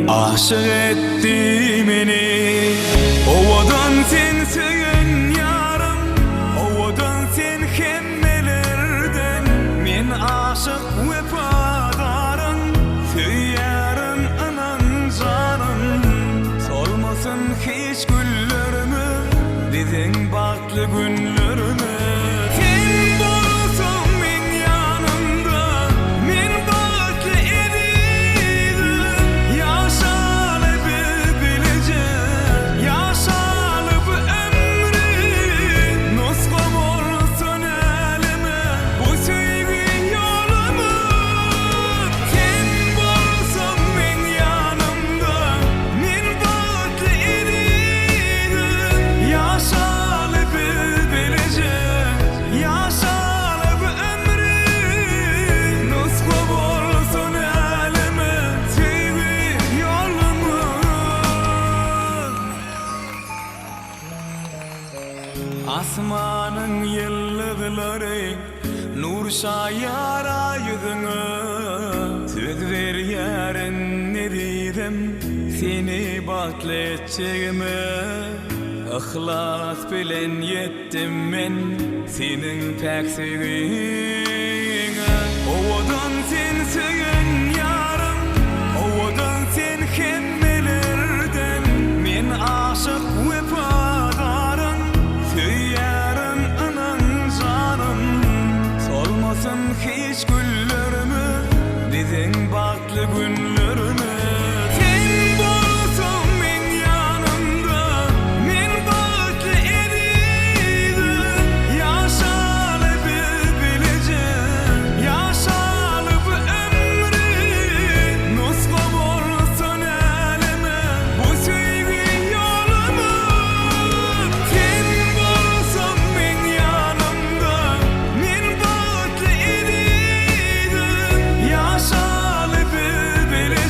aşık etti beni Ovadan sen söyün yarım Ovadan sen hemmelerden Men aşık vefadarım Söyarın anan canım Solmasın hiç güllerimi Bizim bahtlı günlerimi Sen bolsun men yanımda Men bahtlı ediydim Yaşalı bilece Yaşalı bu ömrü Nuska bolsun elime Bu sevgi yolumu Sen bolsun men yanımda Men bahtlı ediydim Yaşalı bilece Yaşalı bu ömrü Nuska bolsun elime Sevgi yolumu Asmanın yıldızları nur şayara yüzüne Söz ver yarın ne dedim seni bahtlı edeceğime İhlas bilen yettim ben senin pek sevgine Ovadan sen söyün yarım Ovadan sen hemmelerden Men aşık vefadarım Söyarın anan canım Solmasın hiç güllerimi Bizim bahtlı günlerimi Sen bolsun men yanımda Men bahtlı ediydim Yaşalı bilece Yaşalı bu ömrü Nuska bolsun elime Bu sevgi yolumu Sen bolsun men yanımda Men bahtlı ediydim Yaşalı bilece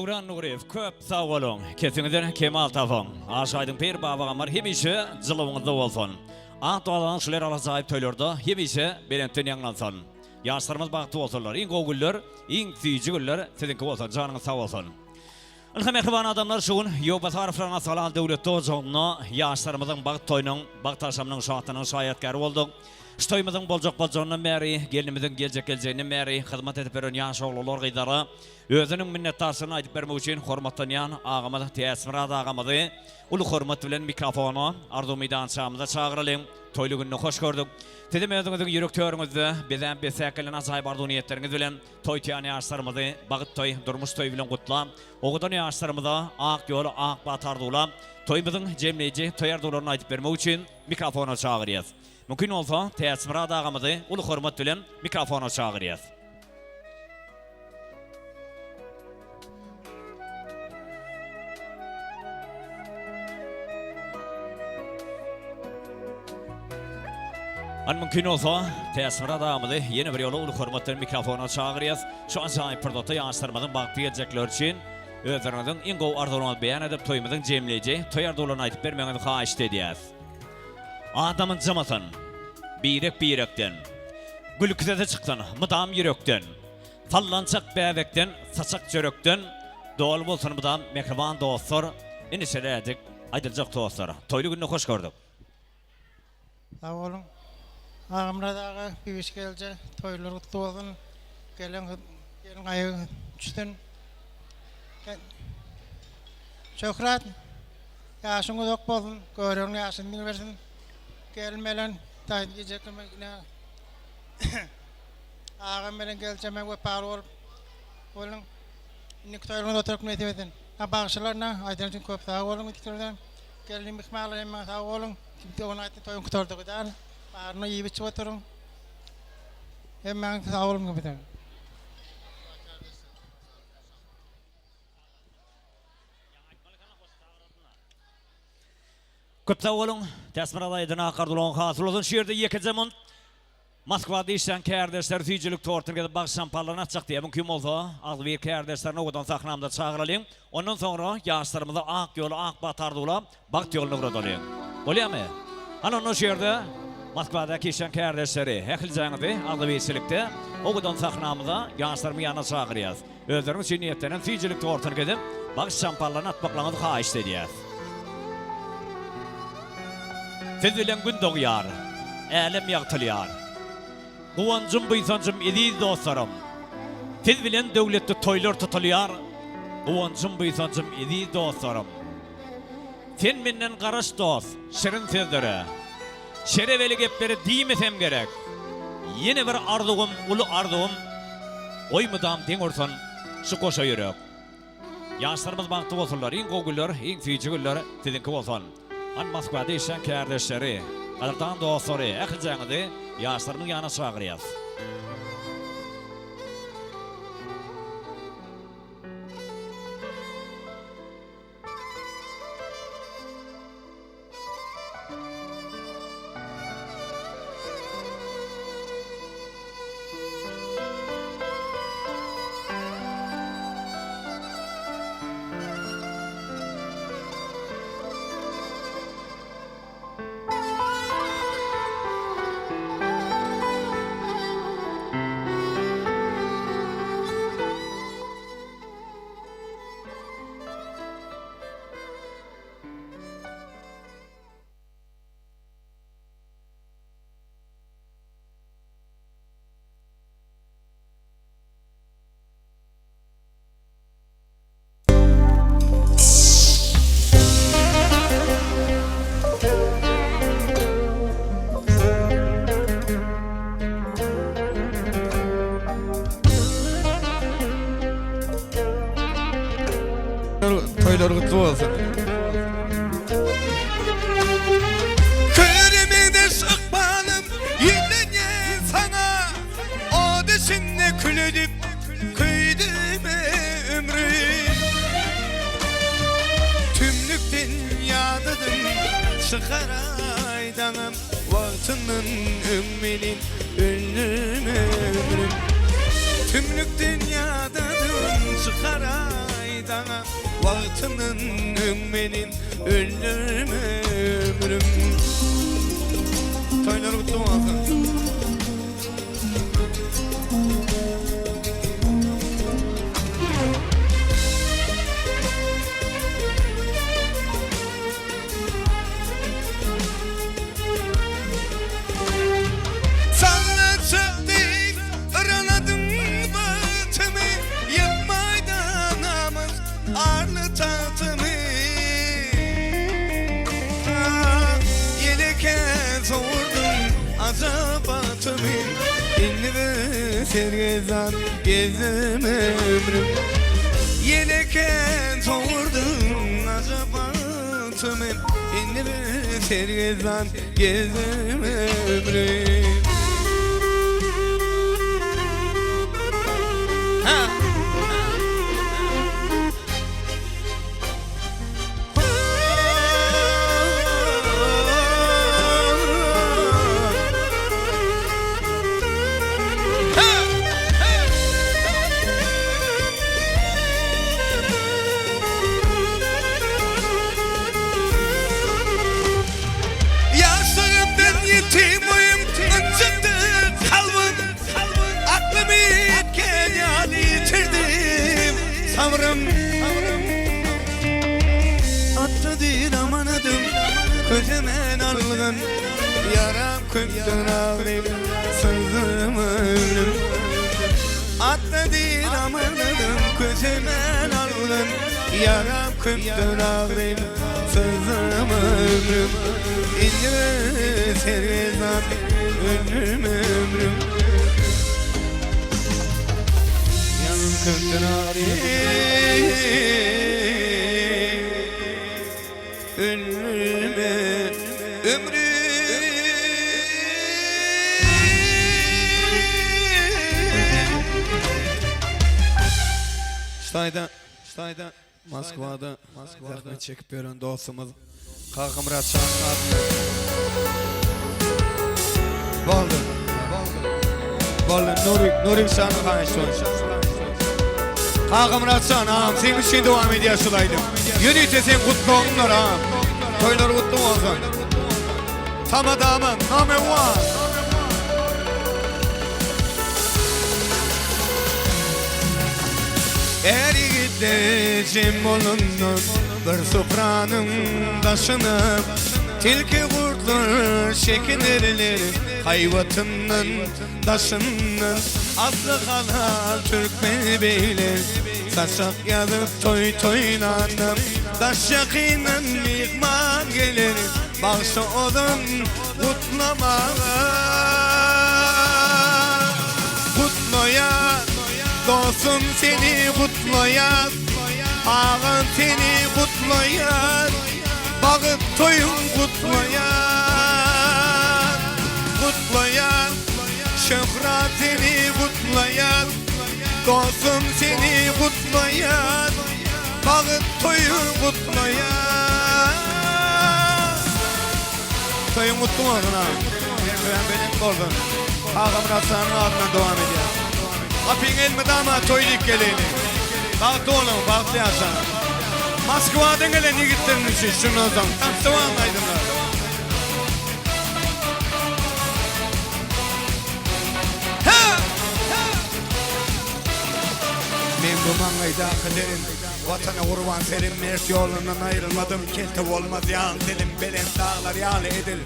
Döwran Nuriyev köp sağ bolun. Kesiňizden Kemal Tafan. Aşaýdyň per baba gamar hemişe jylygyňyzda bolsun. Atwalan şular alajaýyp tölerdi. Hemişe belenten ýanglansan. Ýaşlarymyz bagty bolsunlar. Iň gowy günler, iň süýji günler siziňki bolsun. Janyňyz sağ bolsun. Mehriban adamlar şuň ýoba taraflarına salan döwlet dozgyna ýaşlarymyzyň bagty toýunyň, bagty taşamynyň şahatynyň şaýatkary boldyk. Ştoýmyzyň boljak boljagyny märi, gelinimiziň geljek-geljegini märi, hyzmat edip beren ýaş oglanlar gydara özüniň minnetdarçylygyny aýdyp bermek üçin hormatlanýan agamy Täsmirat agamy uly hormat bilen mikrofonu Arzu Meydançamyza çagyralyň. Toýly gününi hoş gördük. Tedem özüňiziň ýürek töwrüňizde bizden besäkelen ajaýp arzu niýetleriňiz bilen toýtýan ýaşlarymyzy bagyt toý, durmuş toý bilen gutlam. Ogudan ýaşlarymyza ak ýoly ak batardylar. Toýmyzyň jemleýiji toýardularyny aýdyp bermek üçin mikrofonu çagyrýas. Mümkin olsa Täsmirat agamy uly hormat bilen mikrofonu çagyrýas. Mümkin olsa Täsmirat agamy ýene bir ýoly uly hormat bilen mikrofonu çagyrýas. Şu an saýy pyrdaty ýaşlarymyzyň bagty geljekler üçin özleriňiziň iň gowy arzularyny beýan edip toýmyzyň jemleýiji toýardularyny aýdyp bermeňizi haýyş edýäs. Adamın jamatyn birek-birekden, gülküzede çykdan, mydam ýürekden, tallançak bäbekden, saçak jörekden, dol bolsun mydam mehriban dostlar, iniserädik, aýdyljak dostlar. Toýly gününi hoş gördük. Sağ olun. Ağamra dağı bir iş gelce, toyları kutlu olsun. Gelin ayı düştün. Şöhret, yaşını dok bolsun, görüyorsun yaşını bilversin. Gelmelen, tayin gecek ne? Ağam belen geleceğim ve par olup, olun. Nik toylarını oturup ne edin? Bağışlarına aydın için köp sağ olun gittilerden. Gelin mikmalarım sağ olun. Kimde ona ait toyun kutardı kadar. Parno iyi biçi oturun. Hemen sağ olun gibi de. Köp sağ olun. Täsmirat aýdyna akardylan hasyl bolsun. Şu ýerde ýeki zaman Moskvada işlän kärdeşler süýjilik tortyrga bag şampallaryny açjak diýip mümkin bolsa, agly bir kärdeşlerini ogudan sahnamda çagyralyň. Ondan soňra ýaşlarymyza ak ýoly ak batardylar, bagt ýolyny guradalyň. Bolýarmy? Ana şu ýerde Moskvada işlän kärdeşleri häkiljaňyzy agly birçilikde ogudan sahnamyza ýaşlarymyzy ýana çagyrýas. Özleriň şu niýetlerinden süýjilik tortyrga gidip bag şampallaryny atmaklaryny haýyş edýäs. Siz bilen gün doğýar, älim ýagtylýar. Guwancym bysancym ediz dostlarym. Siz bilen döwletde toýlar tutulýar. Guwancym bysancym ediz dostlarym. Sen menden garaş dost, şirin sözleri. Şereweli gepleri diýmesem gerek. Ýene bir arzugum, uly arzugum. Oýmydam deň ursun, şu goşa ýürek. Ýaşlarymyz bagty bolsunlar, iň gowy günler, iň süýji günler siziňki bolsun. Moskvada işlän kärdeşleri, gadardan dostlary, ähiljaňyzy ýaşlarymyň ýana çagyrýas. Toylar kutlu olsun. Körümede sıkmalım yine sana, o düşünle külüdüp kıydım ömrü. Tümlük dünyadadım çıkar aydanım, vaktinin ümminin ünlüm ömrüm. Tümlük dünyadadım çıkar aydanım, sana Vaktinin ümmenin ölürme ömrüm Toylar kutlu olsun Sergezan gezdim ömrüm Yeleken soğurdun azabatım İnni bir sergezan gezdim ömrüm Atladır aman adım Közemen algın Yaram köktür ağrım Sızım ölüm Atladır aman adım Közemen algın Yaram köktür ağrım Sızım ölüm İnce sergezan Ölüm ömrüm Yaram köktür ağrım Ölme ömrüm Stayda Moskva'da zahmet çekip veren dostumuz Kağım Ratşan Boldu Nurim Şan'ı kanıştı Kağım Ratşan ağam senin için devam ediyor şulaydım Yönete sen kutlu olunlar ağam Toylar kutlu olsun Tamadamın number one Eri gideceğim olunur Bir sofranın taşını Tilki kurtlar şekerleri Hayvatının taşının Aslı kalan Türkmen beyler Saçak yazıp toy toylandım Daşşakıyla mihman gelir Bağışta odun kutlamağa Kutloya Dostum seni kutloya Ağın seni kutloya Bağıt toyun kutloya Kutloya Şöhretini kutlayan Dostum seni kutlayan Bağıt toyun kutlayan Toyun kutlu olsun ha Benim oldun Ağam Ratşan'ın adına devam ediyor Kapın elmedi ama toyluk geleni Bağıtlı olun, bağıtlı yaşan Moskva'dan geleni gittirmişsin şunu o zaman Tam sıvandaydın da Men bu mangayda kaderin Vatana kurban serin mert yolundan ayrılmadım Keltip olmaz yağın dilim belen dağlar yağlı edil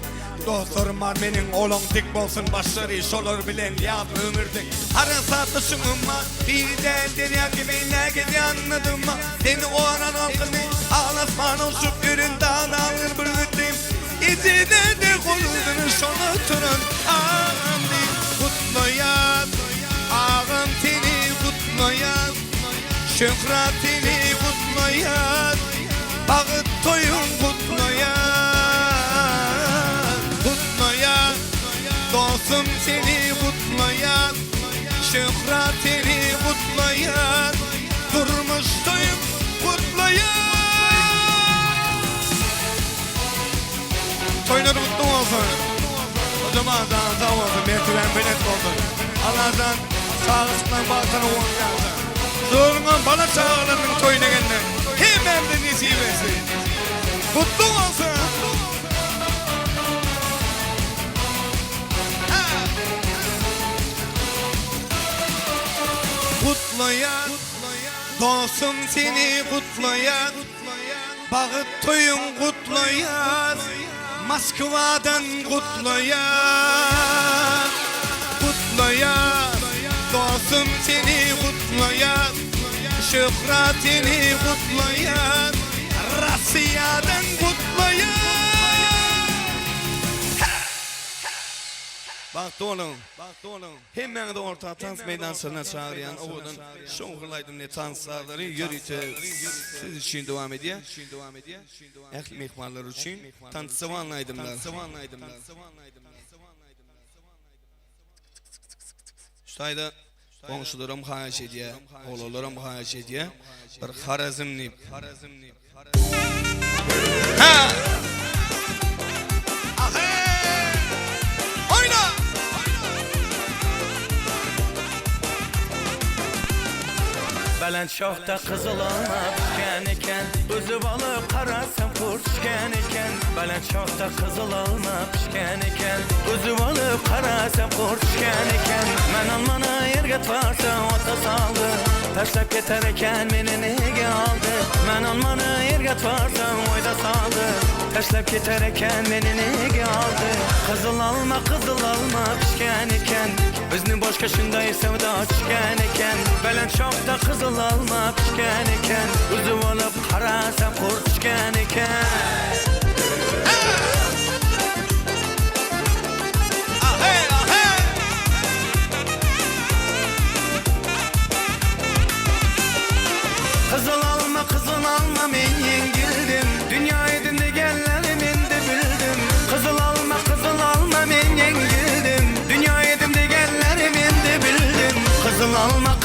Dostlarım var menin olon dik bolsun başları iş olur bilen yap ömürdük Harın satışımım var bir deldir ya gibi ne anladım mı Seni o aran halkını ağlasman olsup ürün dağda alır bürgüttüm İzine de koludun şonu turun ağam değil kutlayan Ağam seni kutlayan Şöhretini kutlayan Bağıt toyun kutlayan Kutlayan Dostum seni kutlayan Şöhretini kutlayan Durmuş toyun kutlayan Toylar kutlu olsun O zaman sağ olsun mertüben belet olsun Allah'tan sağlıktan bağıtına olsun Zorungan bana çağlarının toyuna gelme. Hemen de nesibesi. Kutlu olsun. Kutlayan, dostum seni kutlayan, bağıt toyun kutlayan, Moskvadan kutlayan, kutlayan, dostum seni kutlayan, şöhretini kutlayan, Rusya'dan kutlayan. Baktı olun. Hemen de orta dans meydansına çağıran oğudun şoğurlaydım ne tanslarları yürütü. Siz için devam ediyor. Ehli mihmallar için tansivanlaydımlar. Şayda komşularım hayaş ediyor, oğullarım hayaş ediyor. Bir Harazimli. Ha! Oyna! Belen şohta kızıl alma pişken iken, üzüp alıp karasam kurşken iken. Belen şohta kızıl alma pişken iken, üzüp alıp karasam kurşken iken. Men almana yerget varsa ota saldı, taşlap yeter eken meni nege aldı. Men almana yerget varsa oyda saldı, taşlap yeter eken meni nege aldı. Kızıl alma pişken iken, bizni boşka şunday sevda açken iken. Belen şohta kızıl alma pişken iken, üzüp alıp karasam kurşken iken. Kızıl alma men yengildim, dünya edinde gellerim de bildim. Kızıl alma men yengildim, dünya edinde gellerim de bildim. Kızıl alma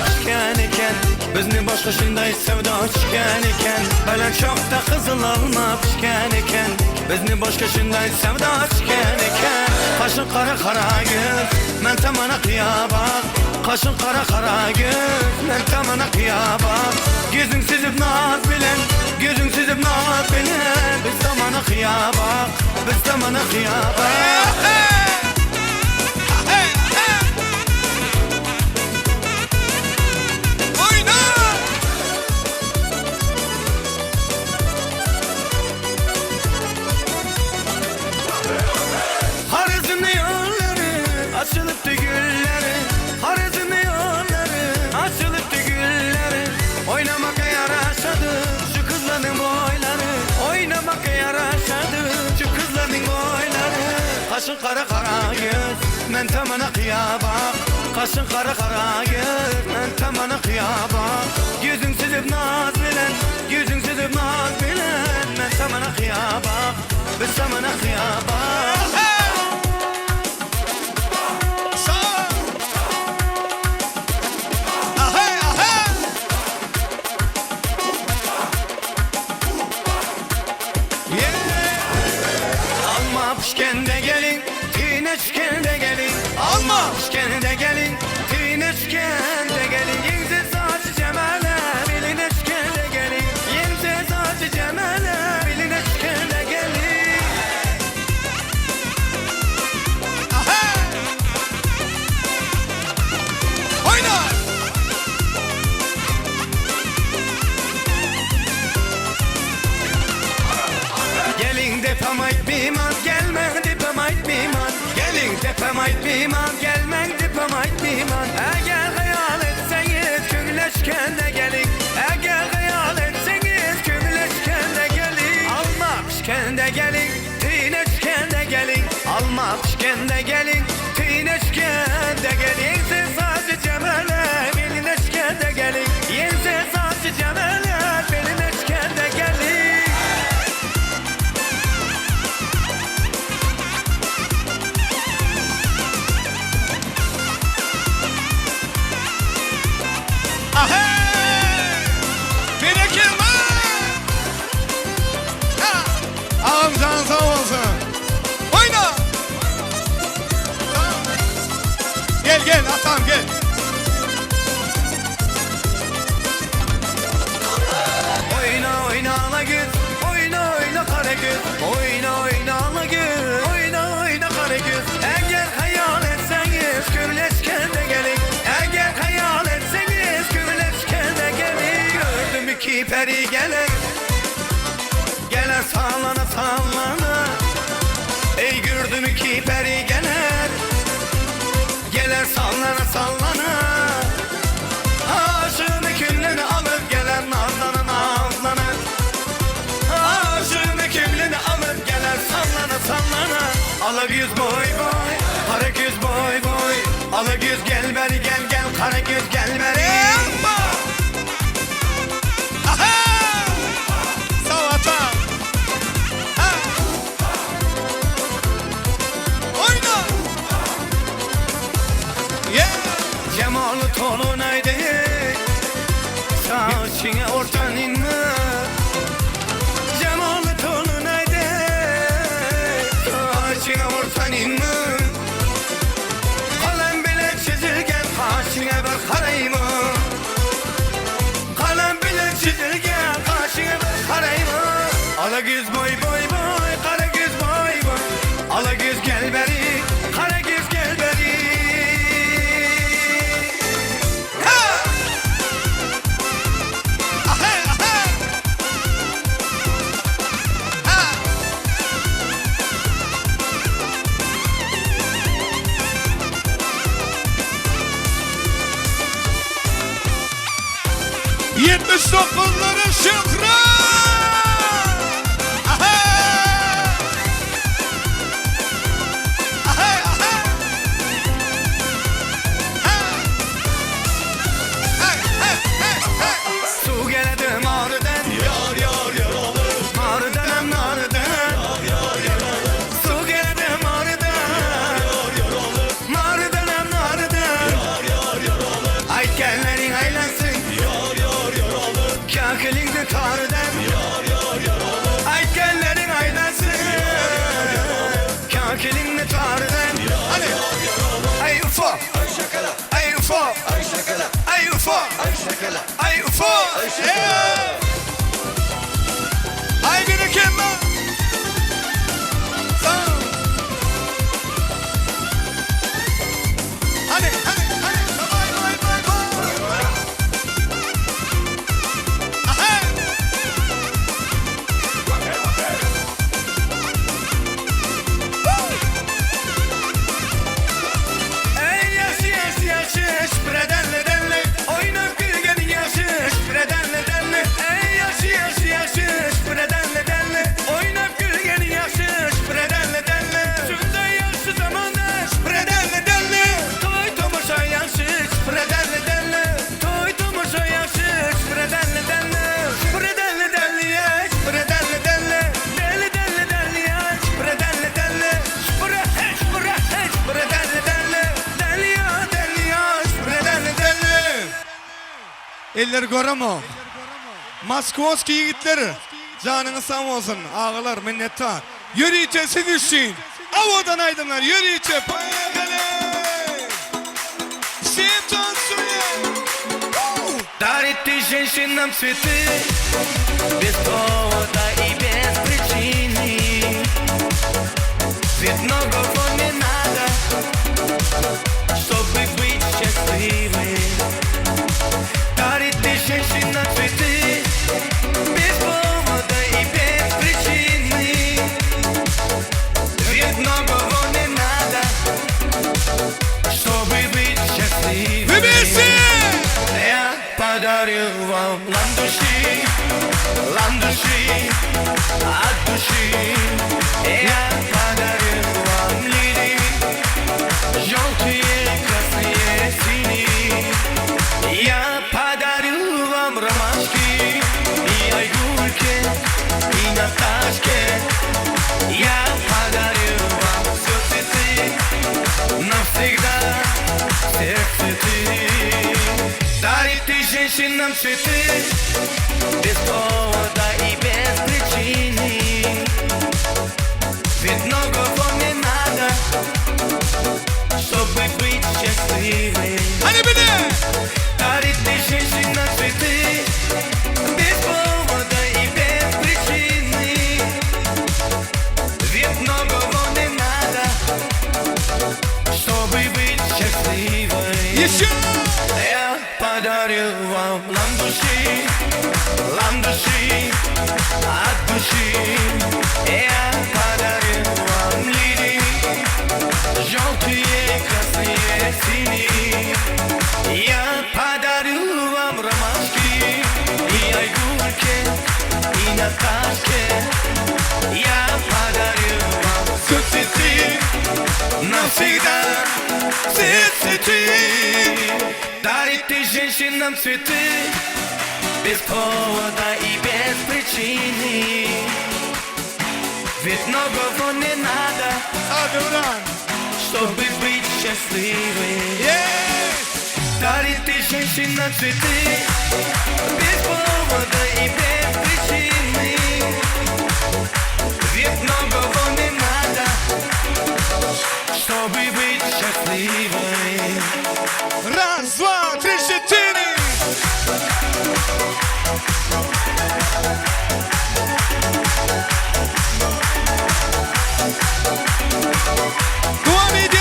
pişken iken, bizni boşka şunday sevda açken iken. Belen şohta kızıl alma pişken iken, bizni boşka şunday sevda açken iken. Kaşın kara göz, men tamana kıyabak. Kaşın kara göz, men tamana kıyabak. Gözün süzüp naz bilen, biz tamana kıyabak, Harizmli yolları, açılıp da gülleri. Harizmli yolları, açılıp da gülleri. Oynamak yaraşadı şu kızların boyları. Oynamak yaraşadı şu kızların boyları. Kaşın kara göz, men tamana kıyabak. Kaşın kara göz, men tamana kıyabak. Gözün süzüp naz bilen, men tamana kıyabak, biz tamana kıyabak. Pişken de gelin, tineçken de gelin. Alma pişken de gelin, tineçken de gelin. Yense saçı cemale, bilineçken de gelin. Yense saçı cemale, bilineçken de gelin. Aha! Oyna! Gelin defam ait biman, gelmen defam ait biman. Gelin defam ait biman, gelmen defam ait biman. Eğer hayal etseniz köngüleşken de gelin. Eğer hayal etseniz köngüleşken de gelin. Alma pişken de gelin, tineçken de gelin. Alma pişken de gelin, tineçken de gelin. Yense saçı cemale, bilineçken de gelin. Yense saçı cemale, bilineçken de gelin. Ağam cansa göz Oyna oyna ala göz Oyna oyna kara göz Eğer hayal etseniz Gürleşken de gelin Eğer hayal etseniz Gürleşken de gelin Gördüm iki peri gelir Gelir sallana sallana Ey gördüm iki peri gelir Gelir sallana sallana Aşığını küllünü alıp gelen nazlanı nazlanı Aşığını küllünü alıp gelen sallana sallana Alık yüz boy boy Kara göz boy boy Alık yüz gel beri gel gel Kara göz gel beri Savata Oyna Cemalı tolunaydı Saçına ortan inme Cemalı tolunaydı Saçına ortan inme Kalem bile çizilgen Kaşına bir karayma Kalem bile çizilgen Kaşına bir karayma Ala göz boy boy boy Kara göz boy boy Ala göz gel beri Kara göz gel beri Yetmiş dokuzları Şükran Su geledi mağaradan Yar yar yar olur Mağaradan mağaradan Yar yar olur Su geledi mağaradan Yar yar olur Mağaradan mağaradan Yar yar yar olur Aykenlerin aylansın Yar yar yar olur Kakılın da tarıdan Yar yar yar olur Aykenlerin aylansın Kakılın da tarıdan Yar yar olur Ay ufo Ay şakala Ay ufo Ay şakala Ay ufo Ay şakala Ay ufo Ay bir mükemmel Sağ ol Hadi Vay vay vay vay Ey yaş Predenle denle Oynap gülgen yaş Predenle denle Ey yaş Predenle denle Oynap gülgen yaş Predenle denle Şunda yaşı zamandaş Predenle denle Toy tomaşa yaş Predenle denle Toy tomaşa yaş Predenle denle Predenle denle yaş Predenle denle Deli deli deli yaş Predenle denle Spre heş Predenle denle Deli ya deli yaş Predenle denle Eller göremo Maskovski yiğitleri Canınız sağ olsun ağalar minnettar Yürüyce sevişin Avadan aydınlar yürüyce Светон суе Дарит ты женщинам цветы Без повода и без причины Ведь многого не надо Чтобы быть счастливой Дарит ты женщинам цветы Без повода и без причины Ведь многого не надо Чтобы быть счастливой Я подарю вам ландыши от души Я подарю вам лилии Желтые, красные, синие Я подарю вам ромашки И айгульки, и Наташке Я подарю вам все цветы Навсегда всех цветы Дарит ты женщинам цветы Без повода и без причины Ведь многого не надо Чтобы быть счастливой Дарит ты женщинам цветы Без повода и без причины подарила нам души, от души. Я подарил вам лилии, желтые, красные, синие. Я подарил вам ромашки и айгульки, и Наташке. Я подарил вам все цветы, навсегда все цветы. Дарит ты женщинам цветы без повода и без причины. Ведь многого не надо, чтобы быть счастливой. Дарит ты женщинам цветы без повода и без причины. Ведь многого не надо, чтобы быть счастливой. Раз, два, три, четыре. Devam edin.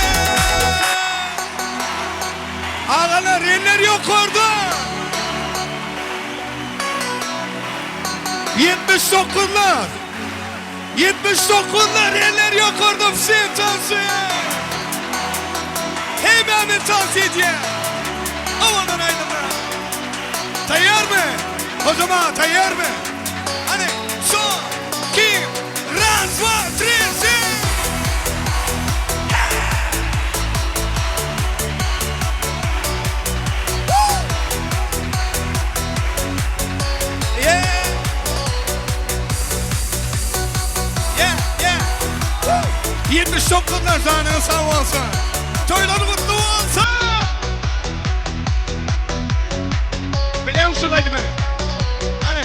Ağalar eller yok orada. 79'lar. 79'lar eller yok orada. Hüseyin Tansu'ya. Hemen bir tavsiye ediyor. Amanın aydınlar. Tayyar mı? O zaman tayyar mı? Hani son, iki, raz, var, trisi. Yetmiş dokuzlar canın sağ olsun. Toylar mutlu olsun. Biliyor musun haydi beni? Hani?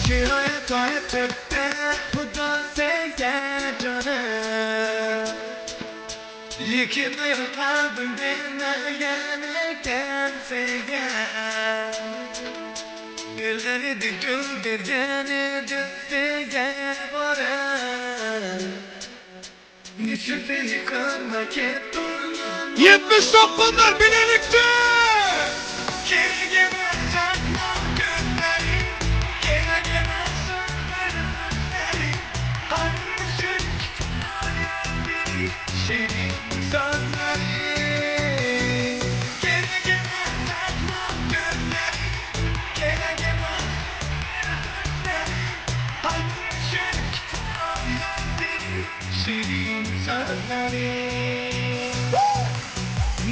Şiraya toya tüpte buradan tekrar canım. Yıkılıyor kalbim benimle gelmekten sevgen. Gülleri dikül bir gene düzde gel bana. Niçin beni kırmak hep durman. 79'lar bilelikte. Gel gel sakla günleri. Gel gel sakla günleri. Hangi hayalleri senin sözleri. Gel gel sakla günleri. Gel gel senin sözleri.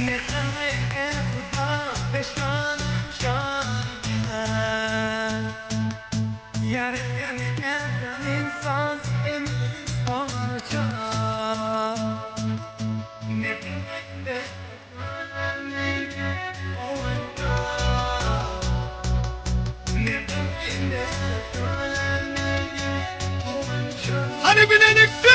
Ne kadar burada peşmanım canım. Yarın gelen insan emin olacak. Ne bilmekte önemli olacak. Ne bilmekte önemli olacak. Hani bilelikte.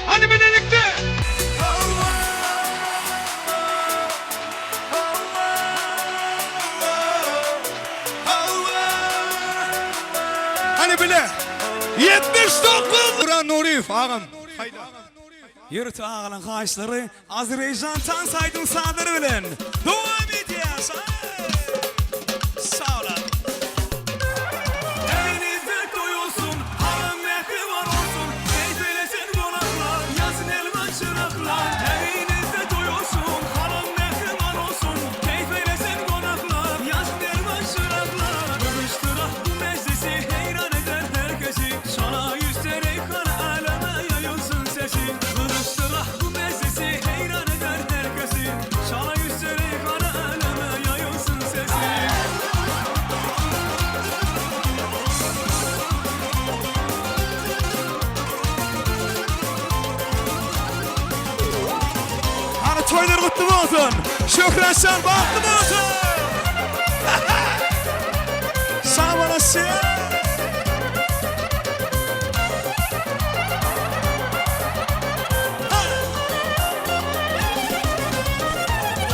Hani bilelikte. Hani bile 79 Buran Nurif ağam. Yurt ağalan kaşları Azerbaycan tan saydın sadırı bilen. Devam ediyoruz. Sağ olun. Evinizde doyulsun, haram mehri var olsun. Keyfelesin konaklar, yazın elma çıraklar. Evinizde doyulsun, haram mehri var olsun. Keyfelesin konaklar, yazın elma çıraklar. Konuşturak bu meclisi heyran eder herkesi. Sana yüzlerek kara aleme kutlu olsun. Şükransan bahtlı olsun. Sağ olasın.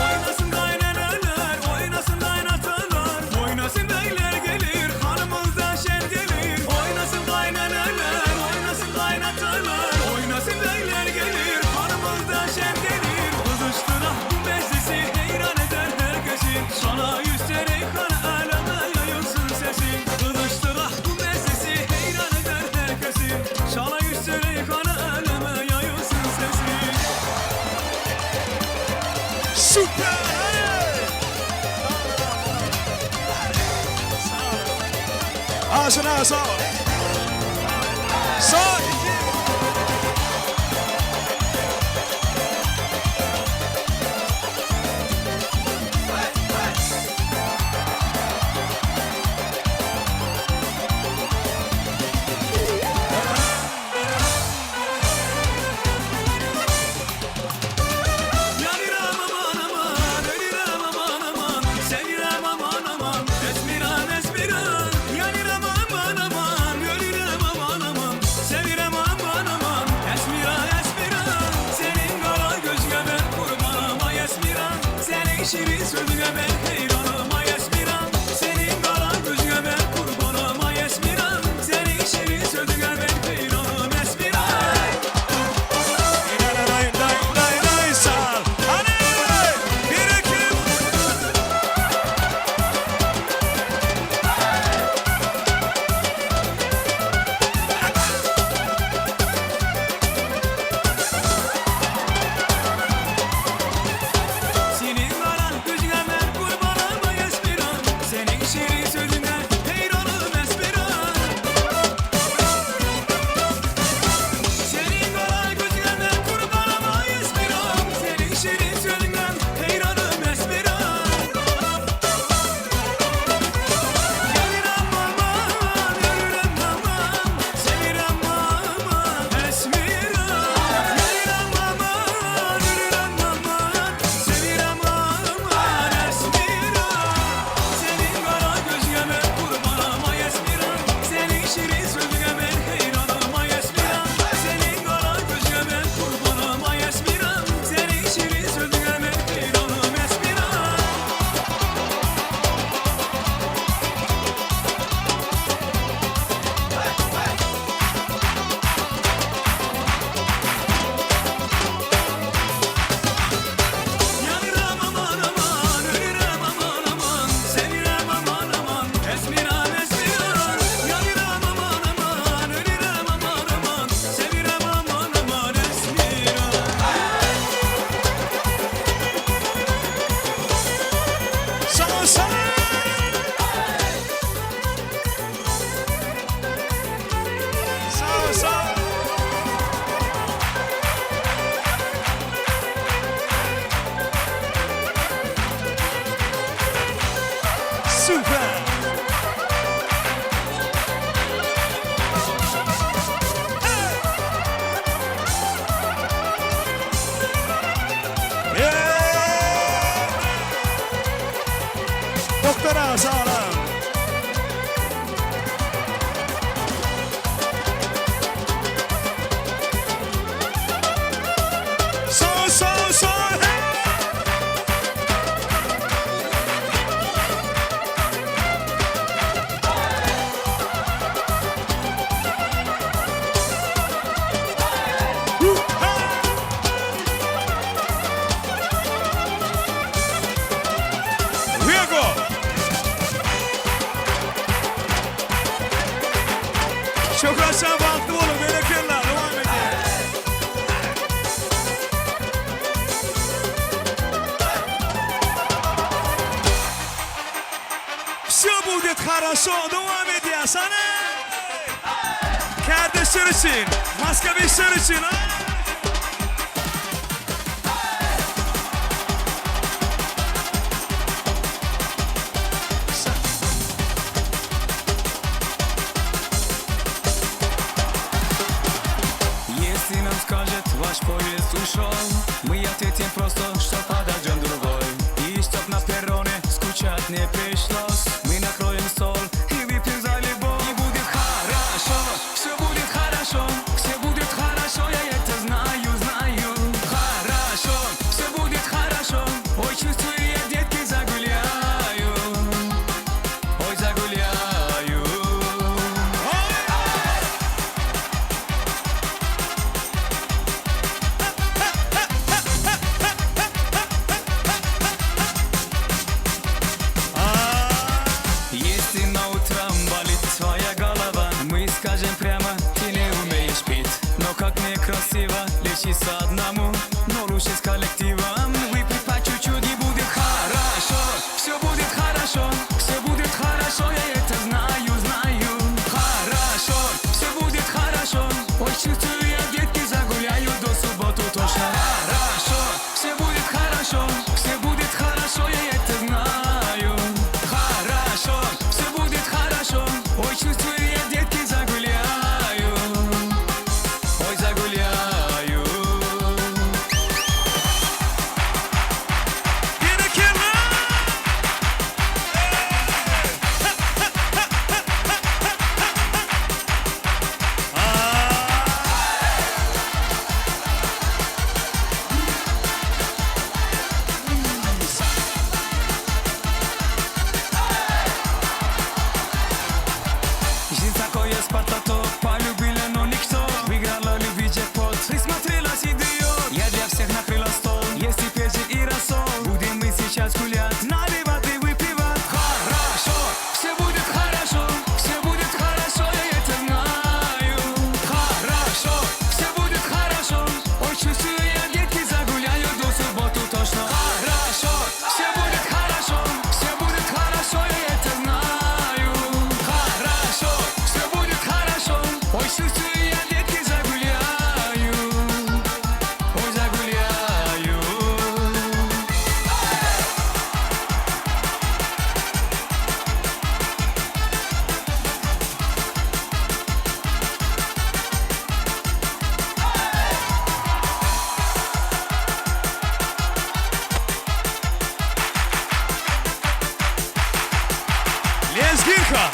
Oynasın kayneneler, oynasın kaynatalar, oynasın beyler gelir, hanımızda şer gelir. Oynasın kayneneler, oynasın kaynatalar, oynasın beyler gelir, hanımızda şer gelir. Kızıştıra bu meclisi heyran eder herkesi, sana yüzleri kan aleme yayılsın sesin. Kızıştıra bu meclisi heyran eder herkesi, sana yüzleri kan aleme yayılsın sesin. Süper! Ağzına sağ ol. Sağ ol. Yanıram aman aman, ölürem aman aman, sevirem aman aman, esmiran esmiran. Yanıram aman aman, ölürem aman aman, sevirem aman aman, esmiran esmiran. Senin kara gözüne ben kurbanım ay esmiran, senin şirin sözüne ben heyranım ay esmiran. Senin kara gözüne ben kurbanım ay esmiran, senin şirin sözüne ben heyranım esmiran. Day day day day sal. Hadi bir iki. Senin karan gözüne ben kurbanım ay esmiran, senin şirin sözüne heyranım esmiran. Senin karan gözüne ben kurbanım ay esmiran, senin şirin sözüne heyranım esmiran. Yanıram aman, ölürem aman, sevirem aman esmiran. Yanıram aman, ölürem aman, sevirem aman esmiran. Senin kara gözüne ben kurbanım ay esmiran, senin şirin sözüne ben heyranım ay esmiran. Senin kara gözüne ben kurbanım ay esmiran, senin şirin sözüne ben heyranım esmiran. Yanıram aman aman, ölürem aman aman, sevirem aman aman, esmiran esmiran. Yanıram aman aman, ölürem aman aman, sevirem aman aman esmiran. Sağ ol, sağ ol. Sağ ol, sağ ol. Süper. Doktora sağ olun. Sağ ol, sağ ol, sağ ol. Riego. Şükran sen baktı oğlum, bereketler, devam edin. Все будет хорошо, devam ediyorsan. Kardeşler için, Moskavişler için. Если нам скажет ваш поезд ушел, мы ответим просто, что подождем. не пришлось. Мы накроем стол и выпьем за любовь. И будет хорошо, все будет хорошо, все будет хорошо, я это знаю, знаю. Хорошо, все будет хорошо, ой, чувствую я, детки, загуляю. Ой, загуляю. Если на утром болит твоя голова, мы скажем прямо, ты не умеешь петь. Но как некрасиво лечиться одному, но лучше с коллективом. Выпить по чуть-чуть и будет хорошо, все будет хорошо, все будет хорошо, я это знаю, знаю. Хорошо, все будет хорошо, ой, чувствую я, детки, загуляю до субботу точно. Хорошо, все будет хорошо, все будет хорошо, я это знаю. Хорошо, все будет хорошо, ой, чувствую я, детки, загуляю. Ой, загуляю. Жизнь такое спартаток, полюбили, но никто. Выиграла любви джекпот и смотрелась идиот. Я для всех накрыла стол, есть и печень и рассол. Будем мы сейчас гулять, наливать и выпивать. Хорошо, все будет хорошо, все будет хорошо, я это знаю. Хорошо, все будет хорошо, ой, чувствую я, детки, загуляю до субботу точно. Хорошо, все будет хорошо, все будет хорошо, я это знаю. Хорошо, все будет хорошо, ой, чувствую я, детки, загуляю. Ой, загуляю. Лезгинка!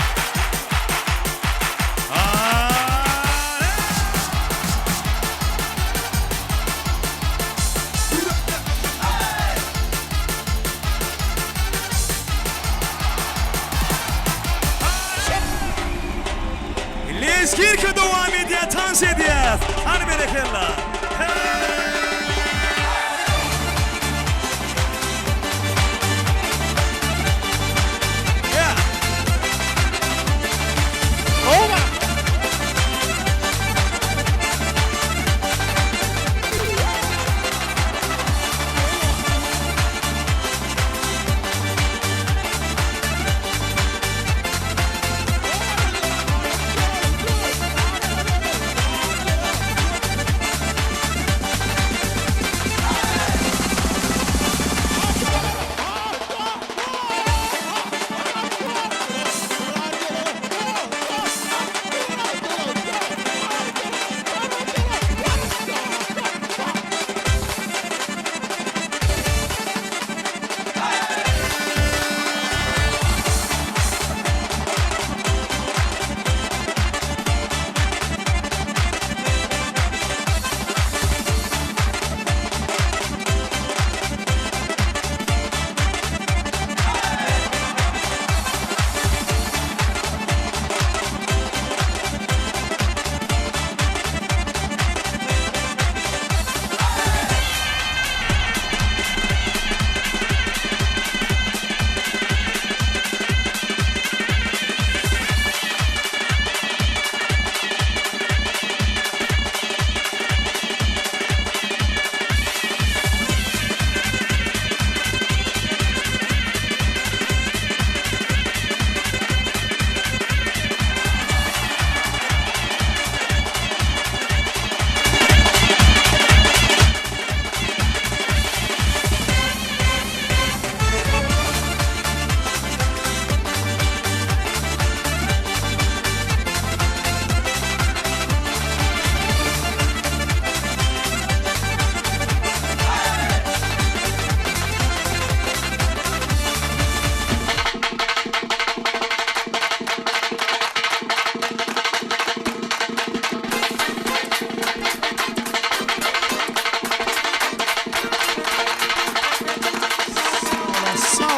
Lezgirka devam ediyor, dans ediyor. Hadi meleklerle.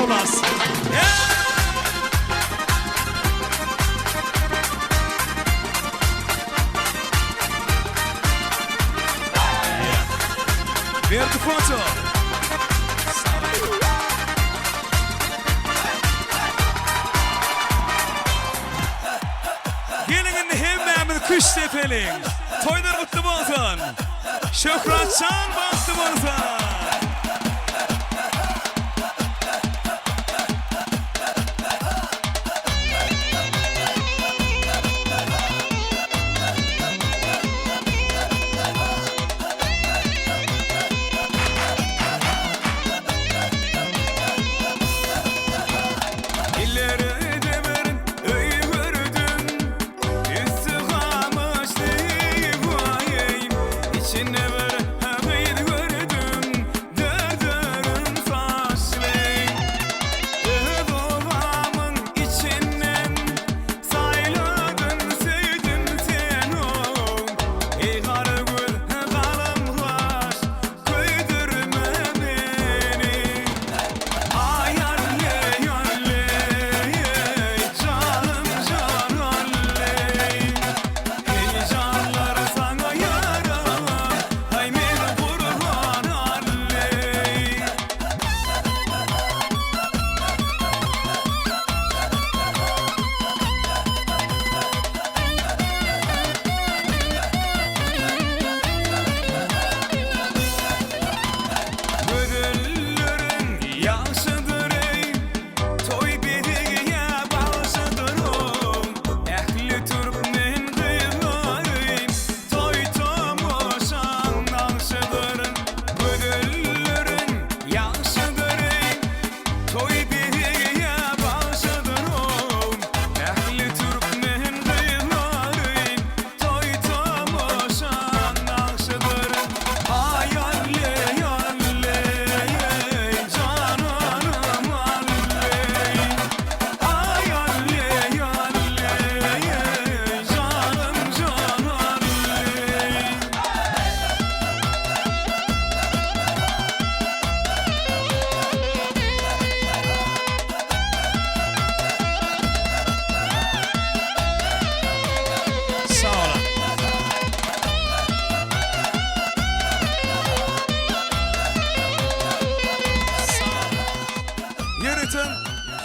Nicholas. Where's the photo? Gelin hemmemin kuş sefeling. Toylar kutlu olsun. Şöhratcan baktı olsun.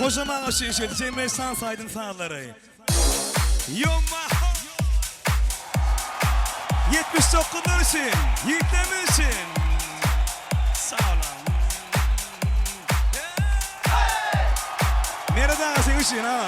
Kocaman aşı işledi. Cemre Sansaydın sağları. Yoma. 79'lar için. Yiğitlemin için. Sağ olun. Nereden sen için ha?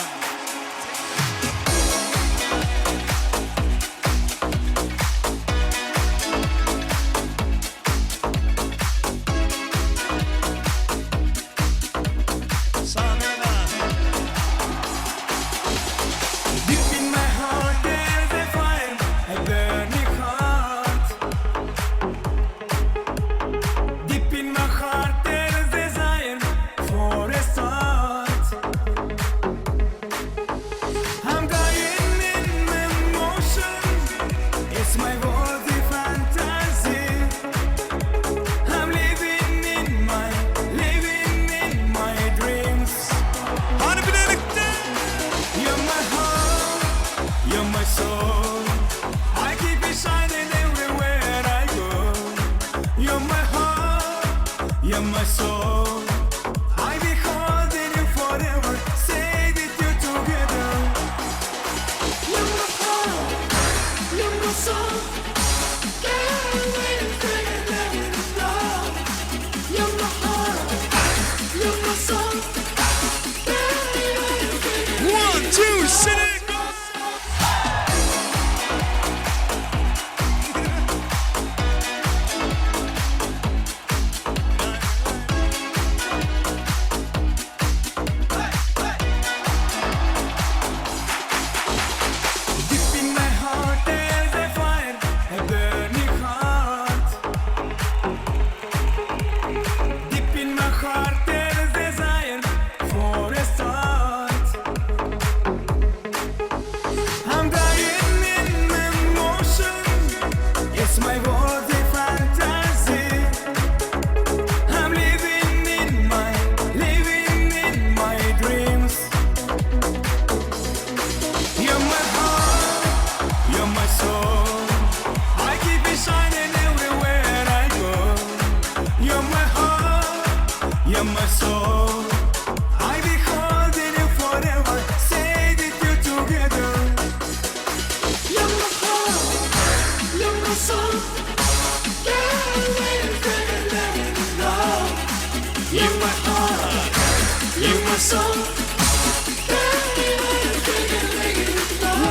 olsun.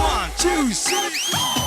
One, two, three.